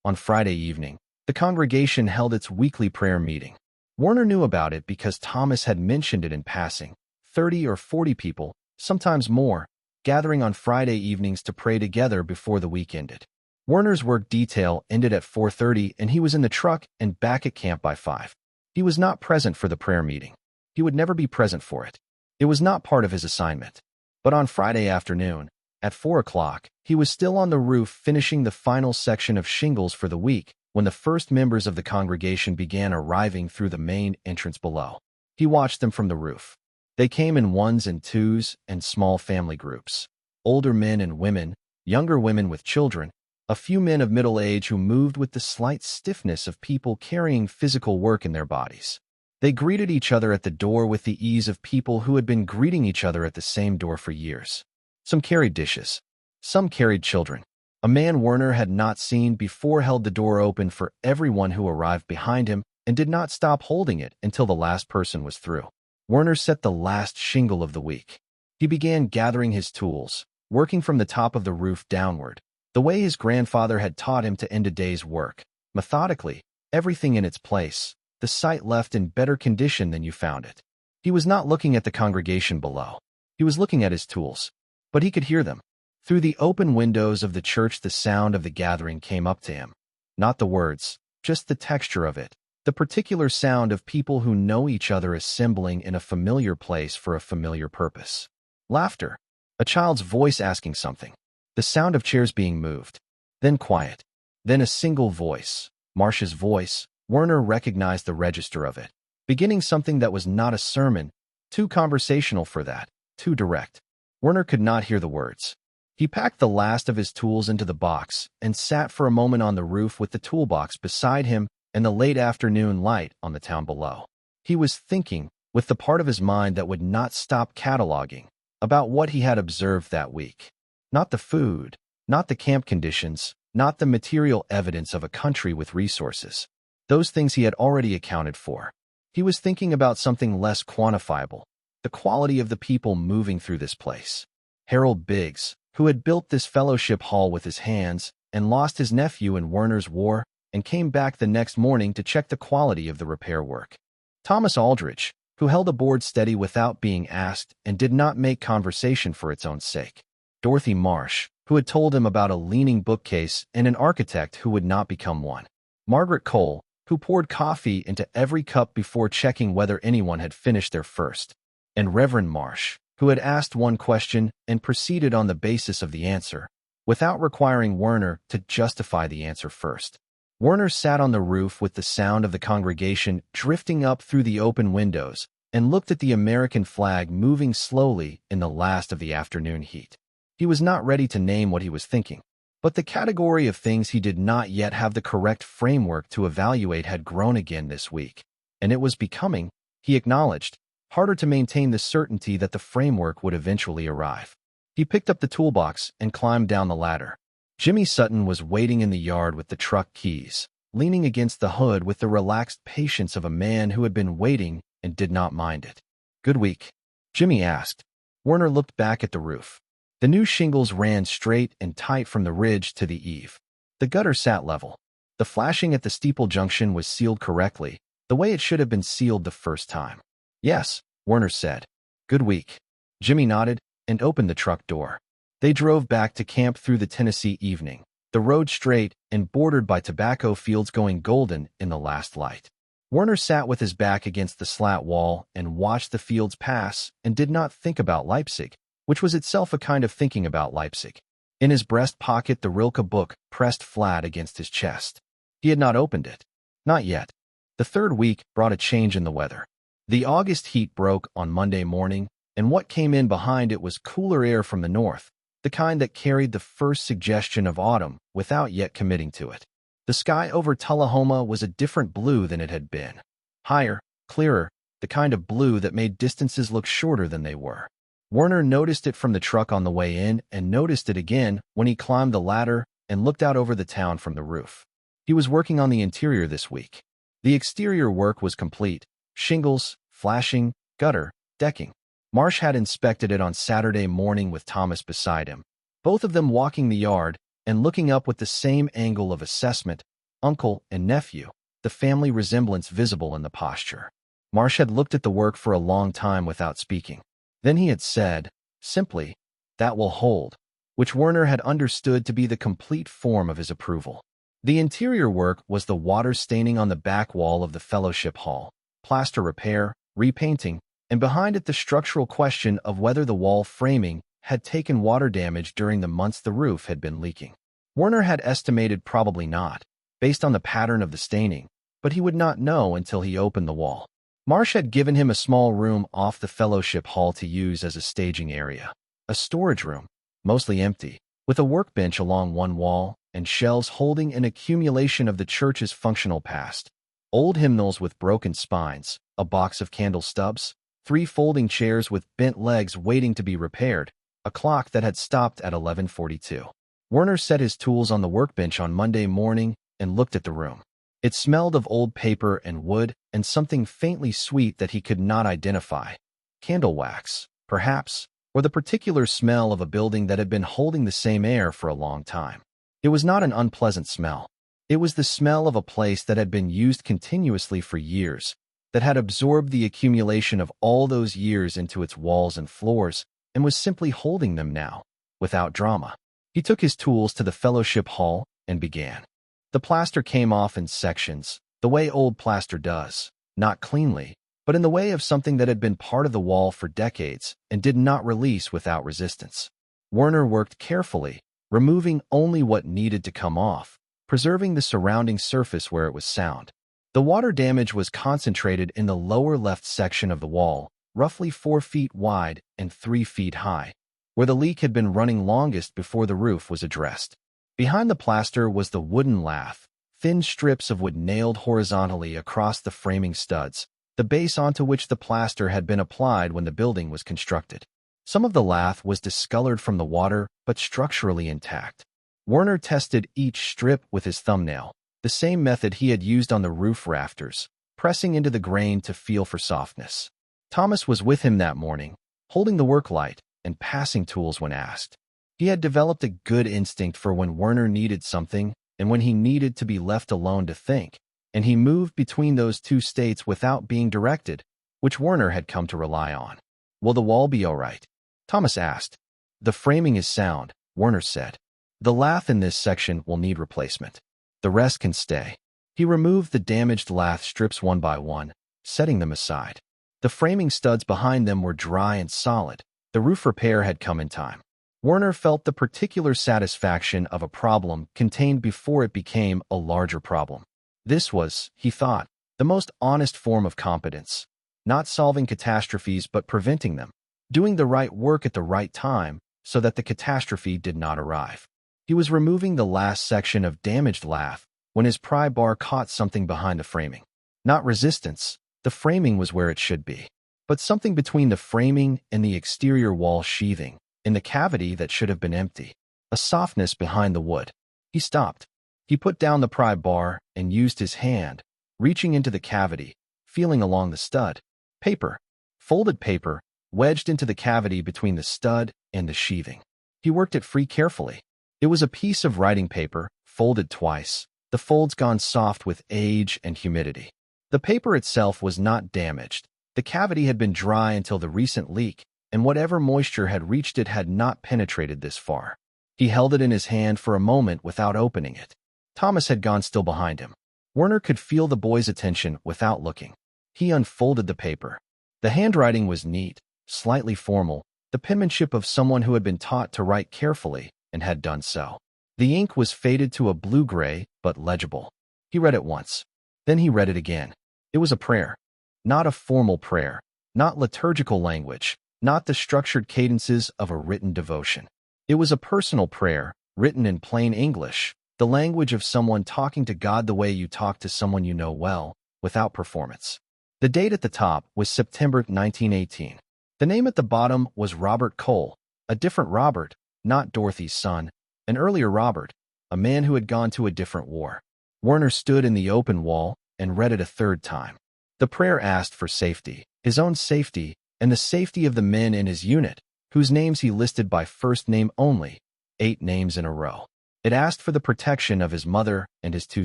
On Friday evening, the congregation held its weekly prayer meeting. Werner knew about it because Thomas had mentioned it in passing. 30 or 40 people, sometimes more, gathering on Friday evenings to pray together before the week ended. Werner's work detail ended at 4:30 and he was in the truck and back at camp by 5. He was not present for the prayer meeting. He would never be present for it. It was not part of his assignment. But on Friday afternoon, at 4 o'clock, he was still on the roof finishing the final section of shingles for the week when the first members of the congregation began arriving through the main entrance below. He watched them from the roof. They came in ones and twos and small family groups. Older men and women, younger women with children, a few men of middle age who moved with the slight stiffness of people carrying physical work in their bodies. They greeted each other at the door with the ease of people who had been greeting each other at the same door for years. Some carried dishes. Some carried children. A man Werner had not seen before held the door open for everyone who arrived behind him and did not stop holding it until the last person was through. Werner set the last shingle of the week. He began gathering his tools, working from the top of the roof downward, the way his grandfather had taught him to end a day's work. Methodically, everything in its place, the site left in better condition than you found it. He was not looking at the congregation below. He was looking at his tools. But he could hear them. Through the open windows of the church, the sound of the gathering came up to him. Not the words, just the texture of it. The particular sound of people who know each other assembling in a familiar place for a familiar purpose. Laughter. A child's voice asking something. The sound of chairs being moved. Then quiet. Then a single voice. Marsh's voice. Werner recognized the register of it. Beginning something that was not a sermon. Too conversational for that. Too direct. Werner could not hear the words. He packed the last of his tools into the box and sat for a moment on the roof with the toolbox beside him and the late afternoon light on the town below. He was thinking, with the part of his mind that would not stop cataloging, about what he had observed that week. Not the food, not the camp conditions, not the material evidence of a country with resources. Those things he had already accounted for. He was thinking about something less quantifiable, the quality of the people moving through this place. Harold Biggs, who had built this fellowship hall with his hands and lost his nephew in Werner's war and came back the next morning to check the quality of the repair work. Thomas Aldrich, who held a board steady without being asked and did not make conversation for its own sake. Dorothy Marsh, who had told him about a leaning bookcase and an architect who would not become one. Margaret Cole, who poured coffee into every cup before checking whether anyone had finished their first. And Reverend Marsh, who had asked one question and proceeded on the basis of the answer, without requiring Werner to justify the answer first. Werner sat on the roof with the sound of the congregation drifting up through the open windows and looked at the American flag moving slowly in the last of the afternoon heat. He was not ready to name what he was thinking, but the category of things he did not yet have the correct framework to evaluate had grown again this week, and it was becoming, he acknowledged, harder to maintain the certainty that the framework would eventually arrive. He picked up the toolbox and climbed down the ladder. Jimmy Sutton was waiting in the yard with the truck keys, leaning against the hood with the relaxed patience of a man who had been waiting and did not mind it. "Good week?" Jimmy asked. Werner looked back at the roof. The new shingles ran straight and tight from the ridge to the eave. The gutter sat level. The flashing at the steeple junction was sealed correctly, the way it should have been sealed the first time. "Yes," Werner said. "Good week." Jimmy nodded and opened the truck door. They drove back to camp through the Tennessee evening, the road straight and bordered by tobacco fields going golden in the last light. Werner sat with his back against the slat wall and watched the fields pass and did not think about Leipzig, which was itself a kind of thinking about Leipzig. In his breast pocket, the Rilke book pressed flat against his chest. He had not opened it. Not yet. The third week brought a change in the weather. The August heat broke on Monday morning, and what came in behind it was cooler air from the north, the kind that carried the first suggestion of autumn without yet committing to it. The sky over Tullahoma was a different blue than it had been. Higher, clearer, the kind of blue that made distances look shorter than they were. Werner noticed it from the truck on the way in and noticed it again when he climbed the ladder and looked out over the town from the roof. He was working on the interior this week. The exterior work was complete: shingles, flashing, gutter, decking. Marsh had inspected it on Saturday morning with Thomas beside him, both of them walking the yard and looking up with the same angle of assessment, uncle and nephew, the family resemblance visible in the posture. Marsh had looked at the work for a long time without speaking. Then he had said, simply, "That will hold," which Werner had understood to be the complete form of his approval. The interior work was the water staining on the back wall of the fellowship hall, plaster repair, repainting, and behind it the structural question of whether the wall framing had taken water damage during the months the roof had been leaking. Werner had estimated probably not, based on the pattern of the staining, but he would not know until he opened the wall. Marsh had given him a small room off the fellowship hall to use as a staging area, a storage room, mostly empty, with a workbench along one wall and shelves holding an accumulation of the church's functional past. Old hymnals with broken spines, a box of candle stubs, 3 folding chairs with bent legs waiting to be repaired, a clock that had stopped at 11:42. Werner set his tools on the workbench on Monday morning and looked at the room. It smelled of old paper and wood and something faintly sweet that he could not identify. Candle wax, perhaps, or the particular smell of a building that had been holding the same air for a long time. It was not an unpleasant smell. It was the smell of a place that had been used continuously for years, that had absorbed the accumulation of all those years into its walls and floors, and was simply holding them now, without drama. He took his tools to the fellowship hall and began. The plaster came off in sections, the way old plaster does, not cleanly, but in the way of something that had been part of the wall for decades and did not release without resistance. Werner worked carefully, removing only what needed to come off, preserving the surrounding surface where it was sound. The water damage was concentrated in the lower left section of the wall, roughly 4 feet wide and 3 feet high. where the leak had been running longest before the roof was addressed. Behind the plaster was the wooden lath, thin strips of wood nailed horizontally across the framing studs, the base onto which the plaster had been applied when the building was constructed. Some of the lath was discolored from the water, but structurally intact. Werner tested each strip with his thumbnail, the same method he had used on the roof rafters, pressing into the grain to feel for softness. Thomas was with him that morning, holding the work light and passing tools when asked. He had developed a good instinct for when Werner needed something and when he needed to be left alone to think, and he moved between those two states without being directed, which Werner had come to rely on. "Will the wall be all right?" Thomas asked. "The framing is sound," Werner said. "The lath in this section will need replacement. The rest can stay." He removed the damaged lath strips one by one, setting them aside. The framing studs behind them were dry and solid. The roof repair had come in time. Werner felt the particular satisfaction of a problem contained before it became a larger problem. This was, he thought, the most honest form of competence. Not solving catastrophes but preventing them. Doing the right work at the right time so that the catastrophe did not arrive. He was removing the last section of damaged lath when his pry bar caught something behind the framing. Not resistance, the framing was where it should be, but something between the framing and the exterior wall sheathing, in the cavity that should have been empty. A softness behind the wood. He stopped. He put down the pry bar and used his hand, reaching into the cavity, feeling along the stud. Paper. Folded paper, wedged into the cavity between the stud and the sheathing. He worked it free carefully. It was a piece of writing paper, folded twice, the folds gone soft with age and humidity. The paper itself was not damaged. The cavity had been dry until the recent leak, and whatever moisture had reached it had not penetrated this far. He held it in his hand for a moment without opening it. Thomas had gone still behind him. Werner could feel the boy's attention without looking. He unfolded the paper. The handwriting was neat, slightly formal, the penmanship of someone who had been taught to write carefully and had done so. The ink was faded to a blue-gray, but legible. He read it once. Then he read it again. It was a prayer. Not a formal prayer, not liturgical language, not the structured cadences of a written devotion. It was a personal prayer, written in plain English, the language of someone talking to God the way you talk to someone you know well, without performance. The date at the top was September 1918. The name at the bottom was Robert Cole, a different Robert, not Dorothy's son, an earlier Robert, a man who had gone to a different war. Werner stood in the open wall and read it a third time. The prayer asked for safety, his own safety, and the safety of the men in his unit, whose names he listed by first name only, 8 names in a row. It asked for the protection of his mother and his 2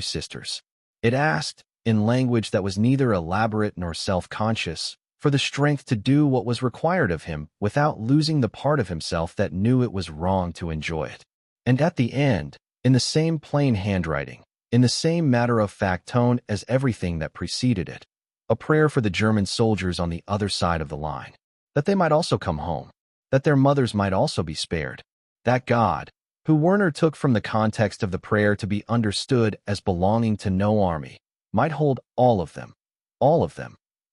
sisters. It asked, in language that was neither elaborate nor self-conscious, for the strength to do what was required of him without losing the part of himself that knew it was wrong to enjoy it. And at the end, in the same plain handwriting, in the same matter-of-fact tone as everything that preceded it, a prayer for the German soldiers on the other side of the line, that they might also come home, that their mothers might also be spared, that God, who Werner took from the context of the prayer to be understood as belonging to no army, might hold all of them,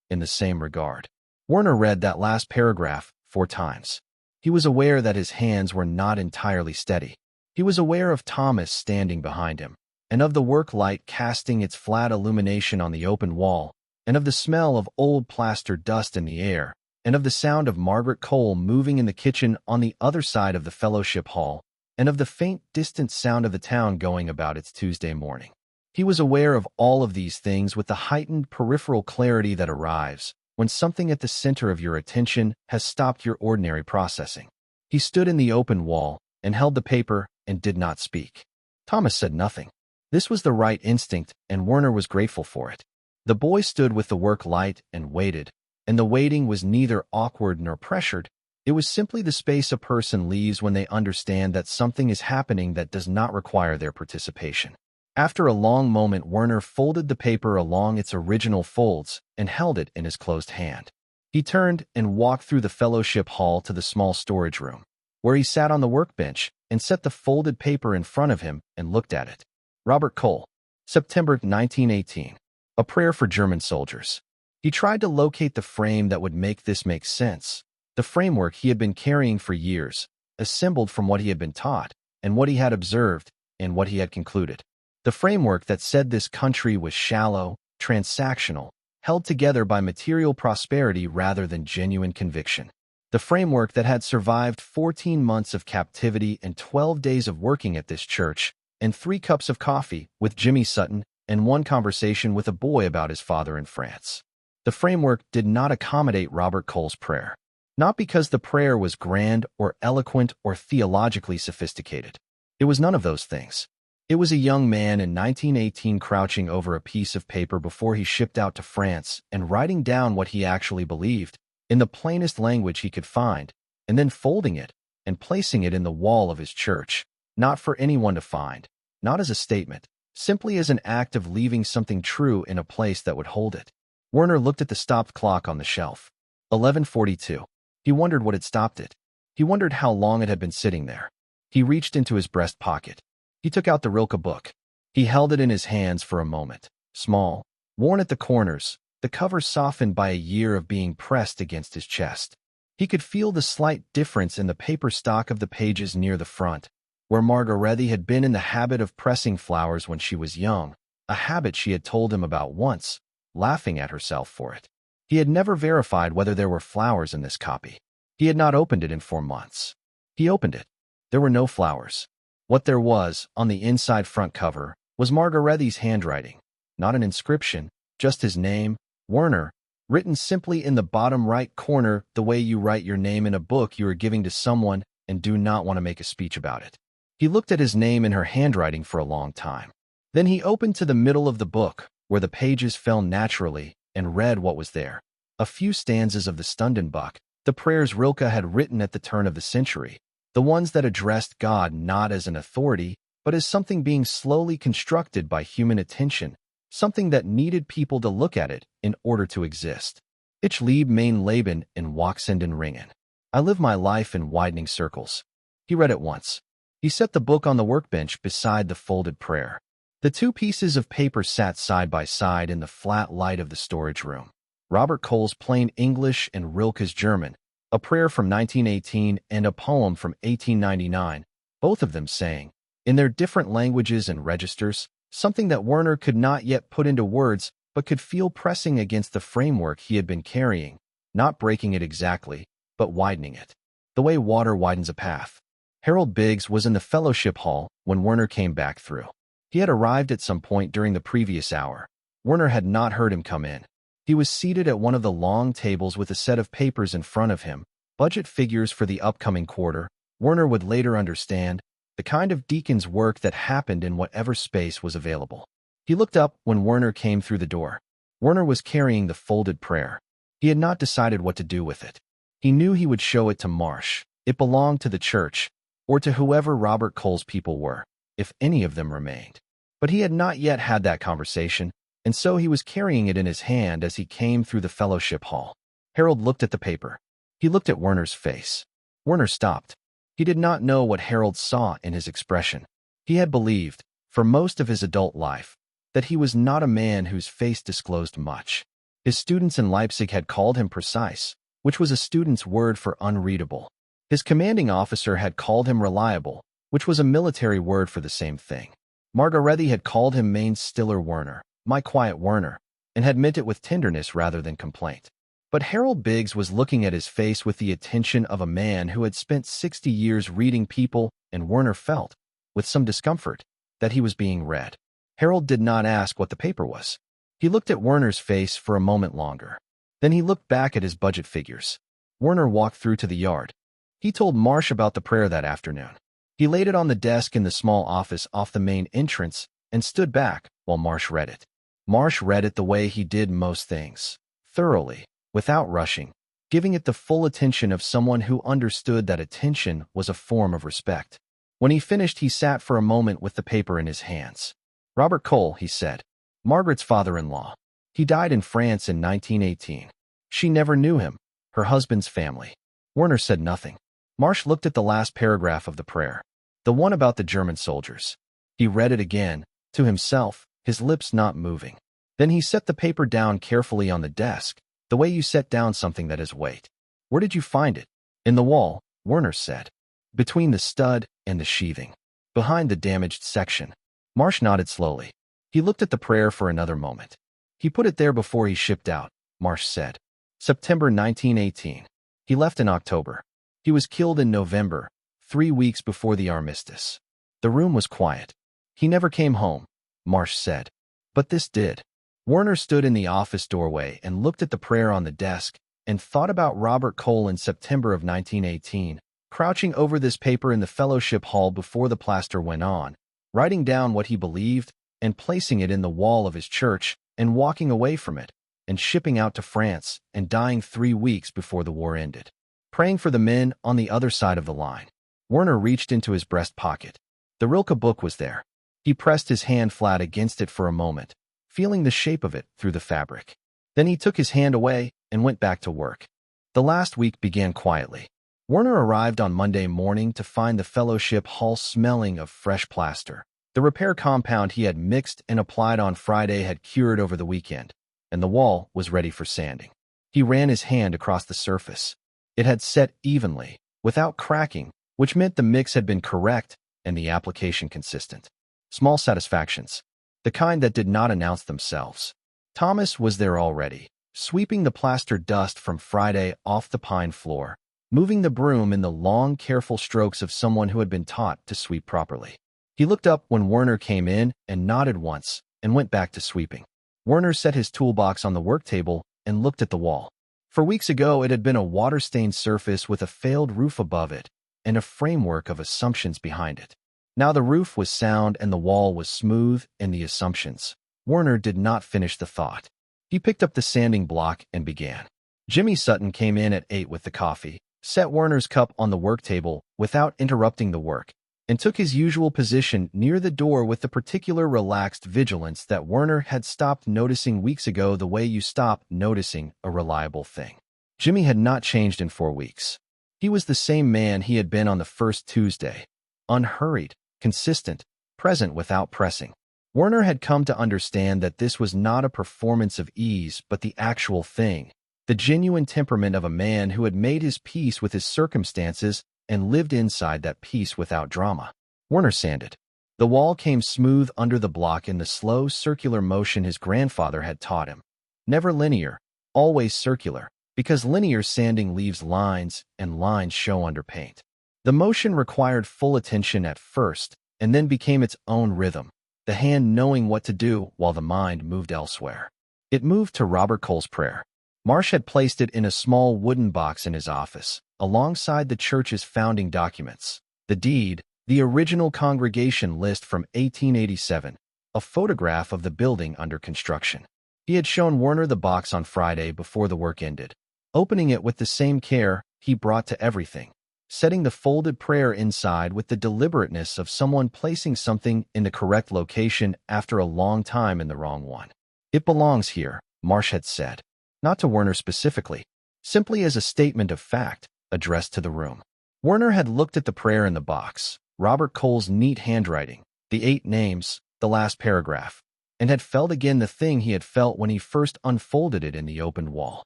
in the same regard. Werner read that last paragraph 4 times. He was aware that his hands were not entirely steady. He was aware of Thomas standing behind him, and of the work light casting its flat illumination on the open wall, and of the smell of old plaster dust in the air, and of the sound of Margaret Cole moving in the kitchen on the other side of the fellowship hall, and of the faint distant sound of the town going about its Tuesday morning. He was aware of all of these things with the heightened peripheral clarity that arrives when something at the center of your attention has stopped your ordinary processing. He stood in the open wall and held the paper and did not speak. Thomas said nothing. This was the right instinct, and Werner was grateful for it. The boy stood with the work light and waited, and the waiting was neither awkward nor pressured. It was simply the space a person leaves when they understand that something is happening that does not require their participation. After a long moment, Werner folded the paper along its original folds and held it in his closed hand. He turned and walked through the fellowship hall to the small storage room, where he sat on the workbench and set the folded paper in front of him and looked at it. Robert Cole, September 1918. A prayer for German soldiers. He tried to locate the frame that would make this make sense, the framework he had been carrying for years, assembled from what he had been taught, and what he had observed, and what he had concluded. The framework that said this country was shallow, transactional, held together by material prosperity rather than genuine conviction. The framework that had survived 14 months of captivity and 12 days of working at this church, and 3 cups of coffee with Jimmy Sutton, and 1 conversation with a boy about his father in France. The framework did not accommodate Robert Cole's prayer. Not because the prayer was grand or eloquent or theologically sophisticated. It was none of those things. It was a young man in 1918 crouching over a piece of paper before he shipped out to France and writing down what he actually believed, in the plainest language he could find, and then folding it and placing it in the wall of his church, not for anyone to find, not as a statement, simply as an act of leaving something true in a place that would hold it. Werner looked at the stopped clock on the shelf. 11:42. He wondered what had stopped it. He wondered how long it had been sitting there. He reached into his breast pocket. He took out the Rilke book. He held it in his hands for a moment. Small, worn at the corners, the cover softened by a year of being pressed against his chest. He could feel the slight difference in the paper stock of the pages near the front, where Margarethe had been in the habit of pressing flowers when she was young, a habit she had told him about once, laughing at herself for it. He had never verified whether there were flowers in this copy. He had not opened it in 4 months. He opened it. There were no flowers. What there was, on the inside front cover, was Margarethe's handwriting. Not an inscription, just his name, Werner, written simply in the bottom right corner the way you write your name in a book you are giving to someone and do not want to make a speech about it. He looked at his name in her handwriting for a long time. Then he opened to the middle of the book, where the pages fell naturally, and read what was there. A few stanzas of the Stundenbuch, the prayers Rilke had written at the turn of the century, the ones that addressed God not as an authority, but as something being slowly constructed by human attention, something that needed people to look at it in order to exist. Ich lebe mein Leben in wachsenden Ringen. I live my life in widening circles. He read it once. He set the book on the workbench beside the folded prayer. The 2 pieces of paper sat side by side in the flat light of the storage room. Robert Cole's plain English and Rilke's German, a prayer from 1918 and a poem from 1899, both of them saying, in their different languages and registers, something that Werner could not yet put into words but could feel pressing against the framework he had been carrying, not breaking it exactly, but widening it. The way water widens a path. Harold Biggs was in the fellowship hall when Werner came back through. He had arrived at some point during the previous hour. Werner had not heard him come in. He was seated at one of the long tables with a set of papers in front of him, budget figures for the upcoming quarter. Werner would later understand the kind of deacon's work that happened in whatever space was available. He looked up when Werner came through the door. Werner was carrying the folded prayer. He had not decided what to do with it. He knew he would show it to Marsh. It belonged to the church, or to whoever Robert Cole's people were, if any of them remained. But he had not yet had that conversation, and so he was carrying it in his hand as he came through the fellowship hall. Harold looked at the paper. He looked at Werner's face. Werner stopped. He did not know what Harold saw in his expression. He had believed, for most of his adult life, that he was not a man whose face disclosed much. His students in Leipzig had called him precise, which was a student's word for unreadable. His commanding officer had called him reliable, which was a military word for the same thing. Margarethe had called him mein stiller Werner, my quiet Werner, and had meant it with tenderness rather than complaint. But Harold Biggs was looking at his face with the attention of a man who had spent 60 years reading people, and Werner felt, with some discomfort, that he was being read. Harold did not ask what the paper was. He looked at Werner's face for a moment longer. Then he looked back at his budget figures. Werner walked through to the yard. He told Marsh about the prayer that afternoon. He laid it on the desk in the small office off the main entrance and stood back while Marsh read it. Marsh read it the way he did most things, thoroughly, without rushing, giving it the full attention of someone who understood that attention was a form of respect. When he finished, he sat for a moment with the paper in his hands. Robert Cole, he said, Margaret's father-in-law. He died in France in 1918. She never knew him, her husband's family. Werner said nothing. Marsh looked at the last paragraph of the prayer, the one about the German soldiers. He read it again, to himself, his lips not moving. Then he set the paper down carefully on the desk, the way you set down something that has weight. Where did you find it? In the wall, Werner said. between the stud and the sheathing, behind the damaged section. Marsh nodded slowly. He looked at the prayer for another moment. He put it there before he shipped out, Marsh said. September 1918. He left in October. He was killed in November, 3 weeks before the armistice. The room was quiet. He never came home, Marsh said. But this did. Werner stood in the office doorway and looked at the prayer on the desk and thought about Robert Cole in September of 1918, crouching over this paper in the fellowship hall before the plaster went on, writing down what he believed and placing it in the wall of his church and walking away from it and shipping out to France and dying 3 weeks before the war ended. Praying for the men on the other side of the line. Werner reached into his breast pocket. The Rilke book was there. He pressed his hand flat against it for a moment, feeling the shape of it through the fabric. Then he took his hand away and went back to work. The last week began quietly. Werner arrived on Monday morning to find the fellowship hall smelling of fresh plaster. The repair compound he had mixed and applied on Friday had cured over the weekend, and the wall was ready for sanding. He ran his hand across the surface. It had set evenly, without cracking, which meant the mix had been correct and the application consistent. Small satisfactions, the kind that did not announce themselves. Thomas was there already, sweeping the plaster dust from Friday off the pine floor, moving the broom in the long, careful strokes of someone who had been taught to sweep properly. He looked up when Werner came in and nodded once and went back to sweeping. Werner set his toolbox on the work table and looked at the wall. For weeks ago, it had been a water-stained surface with a failed roof above it and a framework of assumptions behind it. Now the roof was sound and the wall was smooth and the assumptions. Werner did not finish the thought. He picked up the sanding block and began. Jimmy Sutton came in at 8 with the coffee, set Werner's cup on the work table without interrupting the work, and took his usual position near the door with the particular relaxed vigilance that Werner had stopped noticing weeks ago, the way you stop noticing a reliable thing. Jimmy had not changed in 4 weeks. He was the same man he had been on the first Tuesday, unhurried, consistent, present without pressing. Werner had come to understand that this was not a performance of ease but the actual thing, the genuine temperament of a man who had made his peace with his circumstances and lived inside that peace without drama. Werner sanded. The wall came smooth under the block in the slow circular motion his grandfather had taught him. Never linear, always circular, because linear sanding leaves lines and lines show under paint. The motion required full attention at first and then became its own rhythm, the hand knowing what to do while the mind moved elsewhere. It moved to Robert Cole's prayer. Marsh had placed it in a small wooden box in his office, alongside the church's founding documents, the deed, the original congregation list from 1887, a photograph of the building under construction. He had shown Werner the box on Friday before the work ended, opening it with the same care he brought to everything, setting the folded prayer inside with the deliberateness of someone placing something in the correct location after a long time in the wrong one. It belongs here, Marsh had said, not to Werner specifically, simply as a statement of fact, addressed to the room. Werner had looked at the prayer in the box, Robert Cole's neat handwriting, the 8 names, the last paragraph, and had felt again the thing he had felt when he first unfolded it in the opened wall.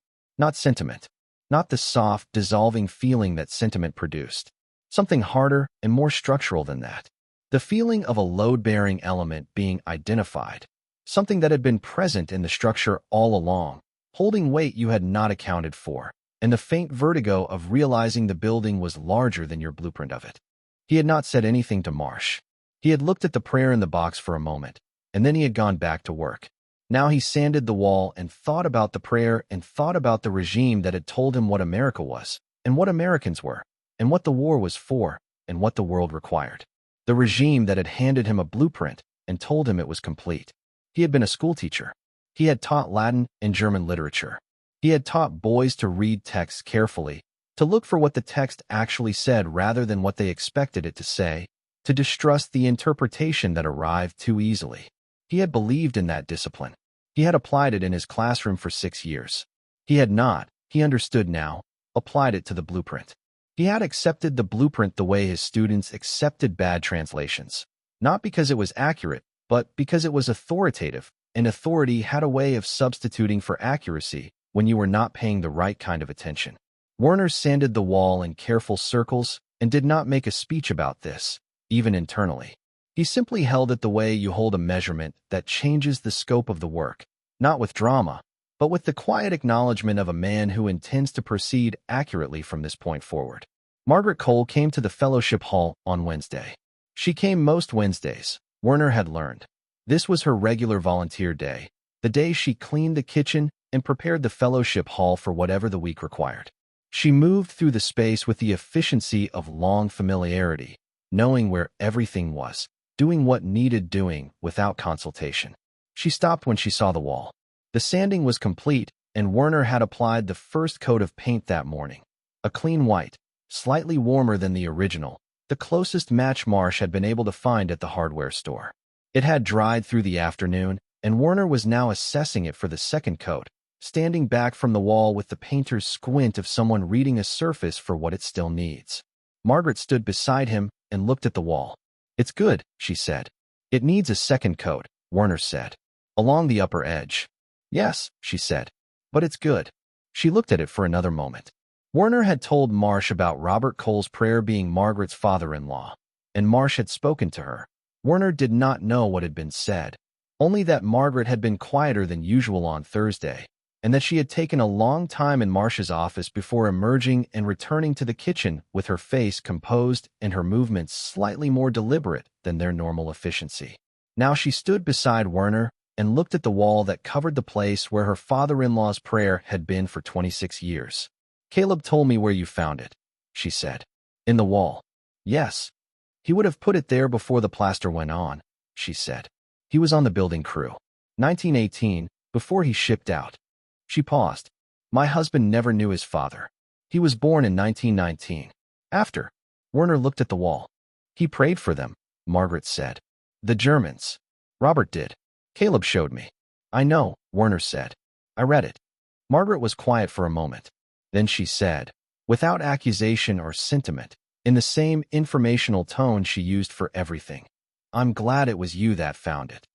Not sentiment, not the soft, dissolving feeling that sentiment produced. Something harder and more structural than that. The feeling of a load-bearing element being identified, something that had been present in the structure all along, holding weight you had not accounted for, and the faint vertigo of realizing the building was larger than your blueprint of it. He had not said anything to Marsh. He had looked at the prayer in the box for a moment, and then he had gone back to work. Now he sanded the wall and thought about the prayer and thought about the regime that had told him what America was, and what Americans were, and what the war was for, and what the world required. The regime that had handed him a blueprint and told him it was complete. He had been a schoolteacher. He had taught Latin and German literature. He had taught boys to read texts carefully, to look for what the text actually said rather than what they expected it to say, to distrust the interpretation that arrived too easily. He had believed in that discipline. He had applied it in his classroom for 6 years. He had not, he understood now, applied it to the blueprint. He had accepted the blueprint the way his students accepted bad translations, not because it was accurate, but because it was authoritative, and authority had a way of substituting for accuracy when you were not paying the right kind of attention. Werner sanded the wall in careful circles and did not make a speech about this, even internally. He simply held it the way you hold a measurement that changes the scope of the work, not with drama, but with the quiet acknowledgement of a man who intends to proceed accurately from this point forward. Margaret Cole came to the fellowship hall on Wednesday. She came most Wednesdays, Werner had learned. This was her regular volunteer day, the day she cleaned the kitchen and prepared the fellowship hall for whatever the week required. She moved through the space with the efficiency of long familiarity, knowing where everything was, doing what needed doing without consultation. She stopped when she saw the wall. The sanding was complete, and Werner had applied the first coat of paint that morning. A clean white, slightly warmer than the original, the closest match Marsh had been able to find at the hardware store. It had dried through the afternoon, and Werner was now assessing it for the second coat, standing back from the wall with the painter's squint of someone reading a surface for what it still needs. Margaret stood beside him and looked at the wall. "It's good," she said. "It needs a second coat," Werner said. "Along the upper edge." "Yes," she said. "But it's good." She looked at it for another moment. Werner had told Marsh about Robert Cole's prayer being Margaret's father-in-law, and Marsh had spoken to her. Werner did not know what had been said, only that Margaret had been quieter than usual on Thursday, and that she had taken a long time in Marsh's office before emerging and returning to the kitchen with her face composed and her movements slightly more deliberate than their normal efficiency. Now she stood beside Werner and looked at the wall that covered the place where her father-in-law's prayer had been for 26 years. "Caleb told me where you found it," she said. "In the wall." "Yes. He would have put it there before the plaster went on," she said. "He was on the building crew. 1918, before he shipped out." She paused. "My husband never knew his father. He was born in 1919. After." Werner looked at the wall. "He prayed for them," Margaret said. "The Germans." "Robert did. Caleb showed me." "I know," Werner said. "I read it." Margaret was quiet for a moment. Then she said, without accusation or sentiment, in the same informational tone she used for everything, "I'm glad it was you that found it."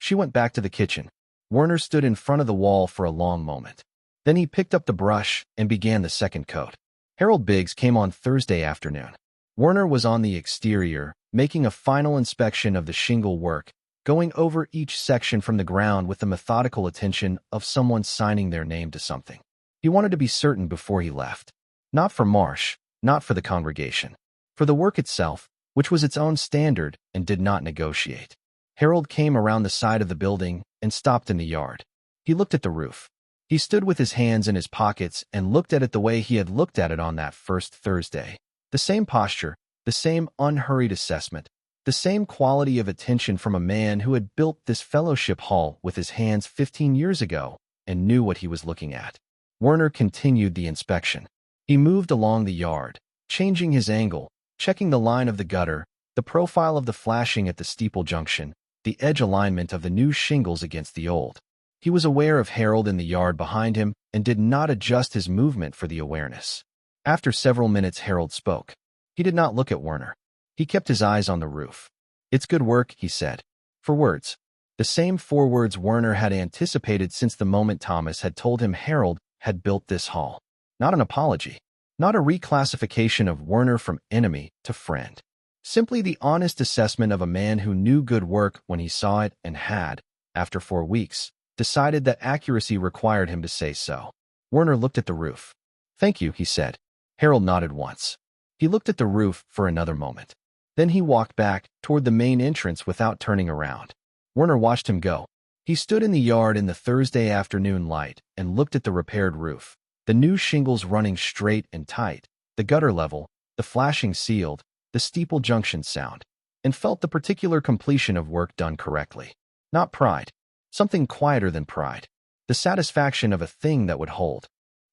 She went back to the kitchen. Werner stood in front of the wall for a long moment. Then he picked up the brush and began the second coat. Harold Biggs came on Thursday afternoon. Werner was on the exterior, making a final inspection of the shingle work, going over each section from the ground with the methodical attention of someone signing their name to something. He wanted to be certain before he left. Not for Marsh, not for the congregation. For the work itself, which was its own standard and did not negotiate. Harold came around the side of the building and stopped in the yard. He looked at the roof. He stood with his hands in his pockets and looked at it the way he had looked at it on that first Thursday. The same posture, the same unhurried assessment, the same quality of attention from a man who had built this fellowship hall with his hands 15 years ago and knew what he was looking at. Werner continued the inspection. He moved along the yard, changing his angle, checking the line of the gutter, the profile of the flashing at the steeple junction, the edge alignment of the new shingles against the old. He was aware of Harold in the yard behind him and did not adjust his movement for the awareness. After several minutes, Harold spoke. He did not look at Werner. He kept his eyes on the roof. "It's good work," he said. 4 words. The same 4 words Werner had anticipated since the moment Thomas had told him Harold had built this hall. Not an apology. Not a reclassification of Werner from enemy to friend. Simply the honest assessment of a man who knew good work when he saw it and had, after 4 weeks, decided that accuracy required him to say so. Werner looked at the roof. "Thank you," he said. Harold nodded once. He looked at the roof for another moment. Then he walked back toward the main entrance without turning around. Werner watched him go. He stood in the yard in the Thursday afternoon light and looked at the repaired roof, the new shingles running straight and tight, the gutter level, the flashing sealed, the steeple junction sound, and felt the particular completion of work done correctly. Not pride. Something quieter than pride. The satisfaction of a thing that would hold.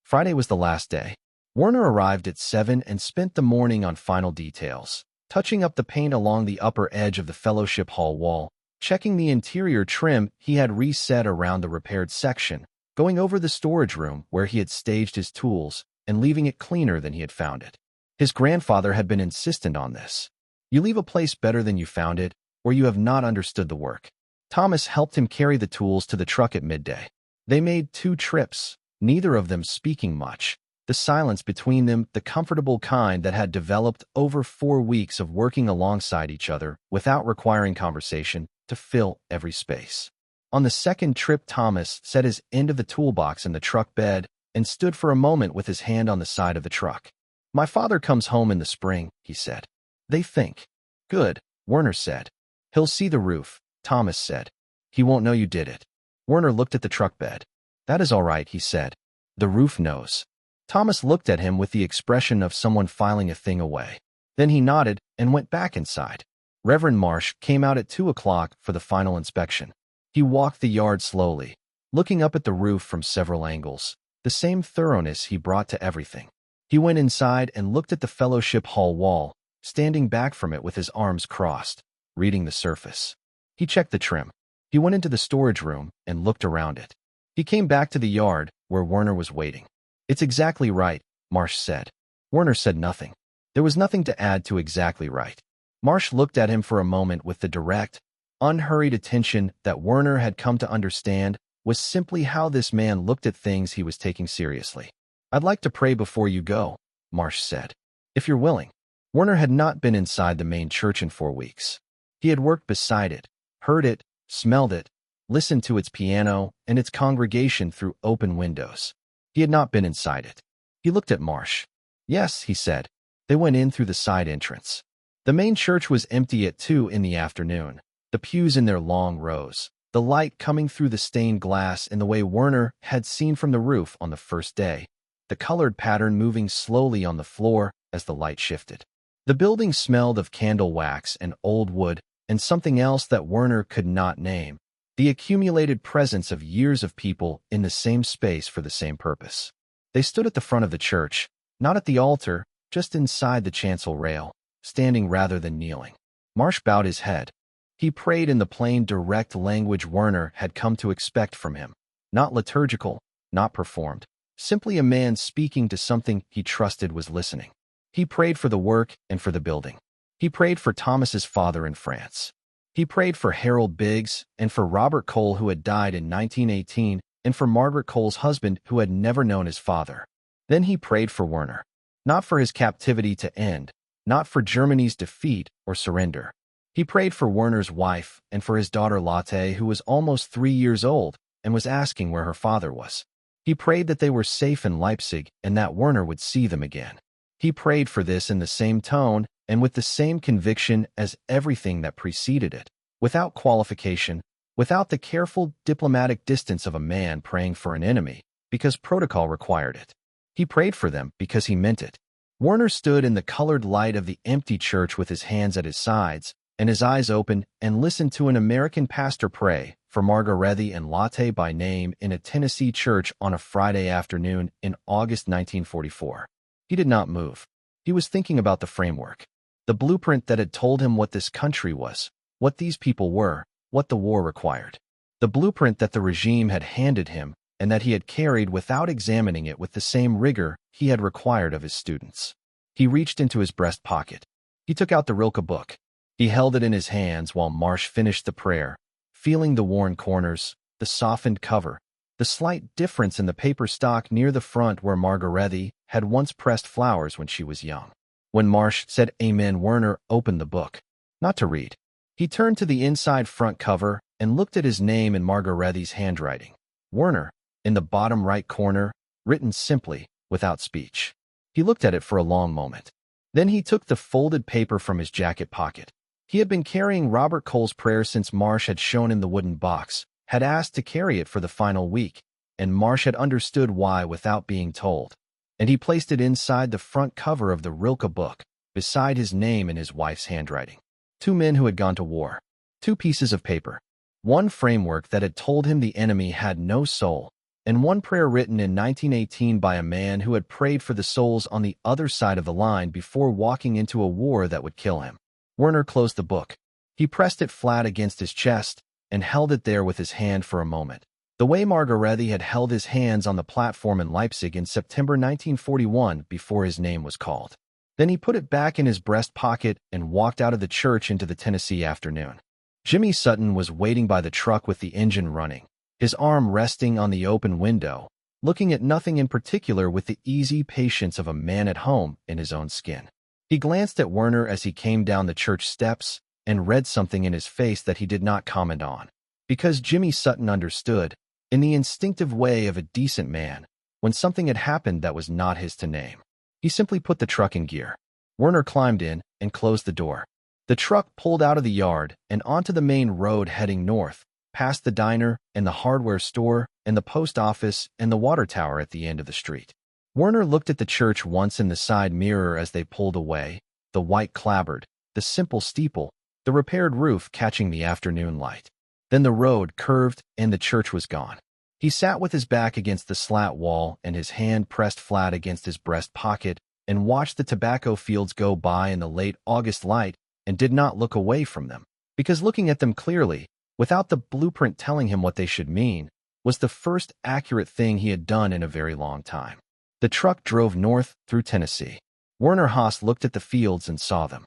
Friday was the last day. Werner arrived at 7 and spent the morning on final details, touching up the paint along the upper edge of the fellowship hall wall, checking the interior trim he had reset around the repaired section, going over the storage room where he had staged his tools, and leaving it cleaner than he had found it. His grandfather had been insistent on this. You leave a place better than you found it, or you have not understood the work. Thomas helped him carry the tools to the truck at midday. They made 2 trips, neither of them speaking much. The silence between them, the comfortable kind that had developed over 4 weeks of working alongside each other without requiring conversation to fill every space. On the second trip, Thomas set his end of the toolbox in the truck bed and stood for a moment with his hand on the side of the truck. "My father comes home in the spring," he said. "They think." "Good," Werner said. "He'll see the roof," Thomas said. "He won't know you did it." Werner looked at the truck bed. "That is all right," he said. "The roof knows." Thomas looked at him with the expression of someone filing a thing away. Then he nodded and went back inside. Reverend Marsh came out at 2 o'clock for the final inspection. He walked the yard slowly, looking up at the roof from several angles, the same thoroughness he brought to everything. He went inside and looked at the fellowship hall wall, standing back from it with his arms crossed, reading the surface. He checked the trim. He went into the storage room and looked around it. He came back to the yard where Werner was waiting. "It's exactly right," Marsh said. Werner said nothing. There was nothing to add to exactly right. Marsh looked at him for a moment with the direct, unhurried attention that Werner had come to understand was simply how this man looked at things he was taking seriously. "I'd like to pray before you go," Marsh said. "If you're willing." Werner had not been inside the main church in 4 weeks. He had worked beside it, heard it, smelled it, listened to its piano and its congregation through open windows. He had not been inside it. He looked at Marsh. "Yes," he said. They went in through the side entrance. The main church was empty at 2 in the afternoon, the pews in their long rows, the light coming through the stained glass in the way Werner had seen from the roof on the first day, the colored pattern moving slowly on the floor as the light shifted. The building smelled of candle wax and old wood and something else that Werner could not name, the accumulated presence of years of people in the same space for the same purpose. They stood at the front of the church, not at the altar, just inside the chancel rail, standing rather than kneeling. Marsh bowed his head. He prayed in the plain, direct language Werner had come to expect from him. Not liturgical, not performed. Simply a man speaking to something he trusted was listening. He prayed for the work and for the building. He prayed for Thomas's father in France. He prayed for Harold Biggs and for Robert Cole, who had died in 1918, and for Margaret Cole's husband, who had never known his father. Then he prayed for Werner. Not for his captivity to end, not for Germany's defeat or surrender. He prayed for Werner's wife and for his daughter Lotte, who was almost 3 years old and was asking where her father was. He prayed that they were safe in Leipzig and that Werner would see them again. He prayed for this in the same tone and with the same conviction as everything that preceded it, without qualification, without the careful diplomatic distance of a man praying for an enemy, because protocol required it. He prayed for them because he meant it. Werner stood in the colored light of the empty church with his hands at his sides and his eyes open and listened to an American pastor pray for Margaretti and Lotte by name in a Tennessee church on a Friday afternoon in August 1944. He did not move. He was thinking about the framework, the blueprint that had told him what this country was, what these people were, what the war required. The blueprint that the regime had handed him and that he had carried without examining it with the same rigor he had required of his students. He reached into his breast pocket. He took out the Rilke book. He held it in his hands while Marsh finished the prayer, feeling the worn corners, the softened cover, the slight difference in the paper stock near the front where Margaretti had once pressed flowers when she was young. When Marsh said Amen, Werner opened the book. Not to read. He turned to the inside front cover and looked at his name in Margaretti's handwriting. Werner, in the bottom right corner, written simply, without speech. He looked at it for a long moment. Then he took the folded paper from his jacket pocket. He had been carrying Robert Cole's prayer since Marsh had shown him the wooden box, had asked to carry it for the final week, and Marsh had understood why without being told. And he placed it inside the front cover of the Rilke book, beside his name in his wife's handwriting. 2 men who had gone to war. 2 pieces of paper. 1 framework that had told him the enemy had no soul, and 1 prayer written in 1918 by a man who had prayed for the souls on the other side of the line before walking into a war that would kill him. Werner closed the book. He pressed it flat against his chest and held it there with his hand for a moment, the way Margaretti had held his hands on the platform in Leipzig in September 1941 before his name was called. Then he put it back in his breast pocket and walked out of the church into the Tennessee afternoon. Jimmy Sutton was waiting by the truck with the engine running, his arm resting on the open window, looking at nothing in particular with the easy patience of a man at home in his own skin. He glanced at Werner as he came down the church steps and read something in his face that he did not comment on. Because Jimmy Sutton understood, in the instinctive way of a decent man, when something had happened that was not his to name. He simply put the truck in gear. Werner climbed in and closed the door. The truck pulled out of the yard and onto the main road heading north, past the diner and the hardware store and the post office and the water tower at the end of the street. Werner looked at the church once in the side mirror as they pulled away, the white clapboard, the simple steeple, the repaired roof catching the afternoon light. Then the road curved and the church was gone. He sat with his back against the slat wall and his hand pressed flat against his breast pocket and watched the tobacco fields go by in the late August light and did not look away from them, because looking at them clearly, without the blueprint telling him what they should mean, was the first accurate thing he had done in a very long time. The truck drove north through Tennessee. Werner Haas looked at the fields and saw them.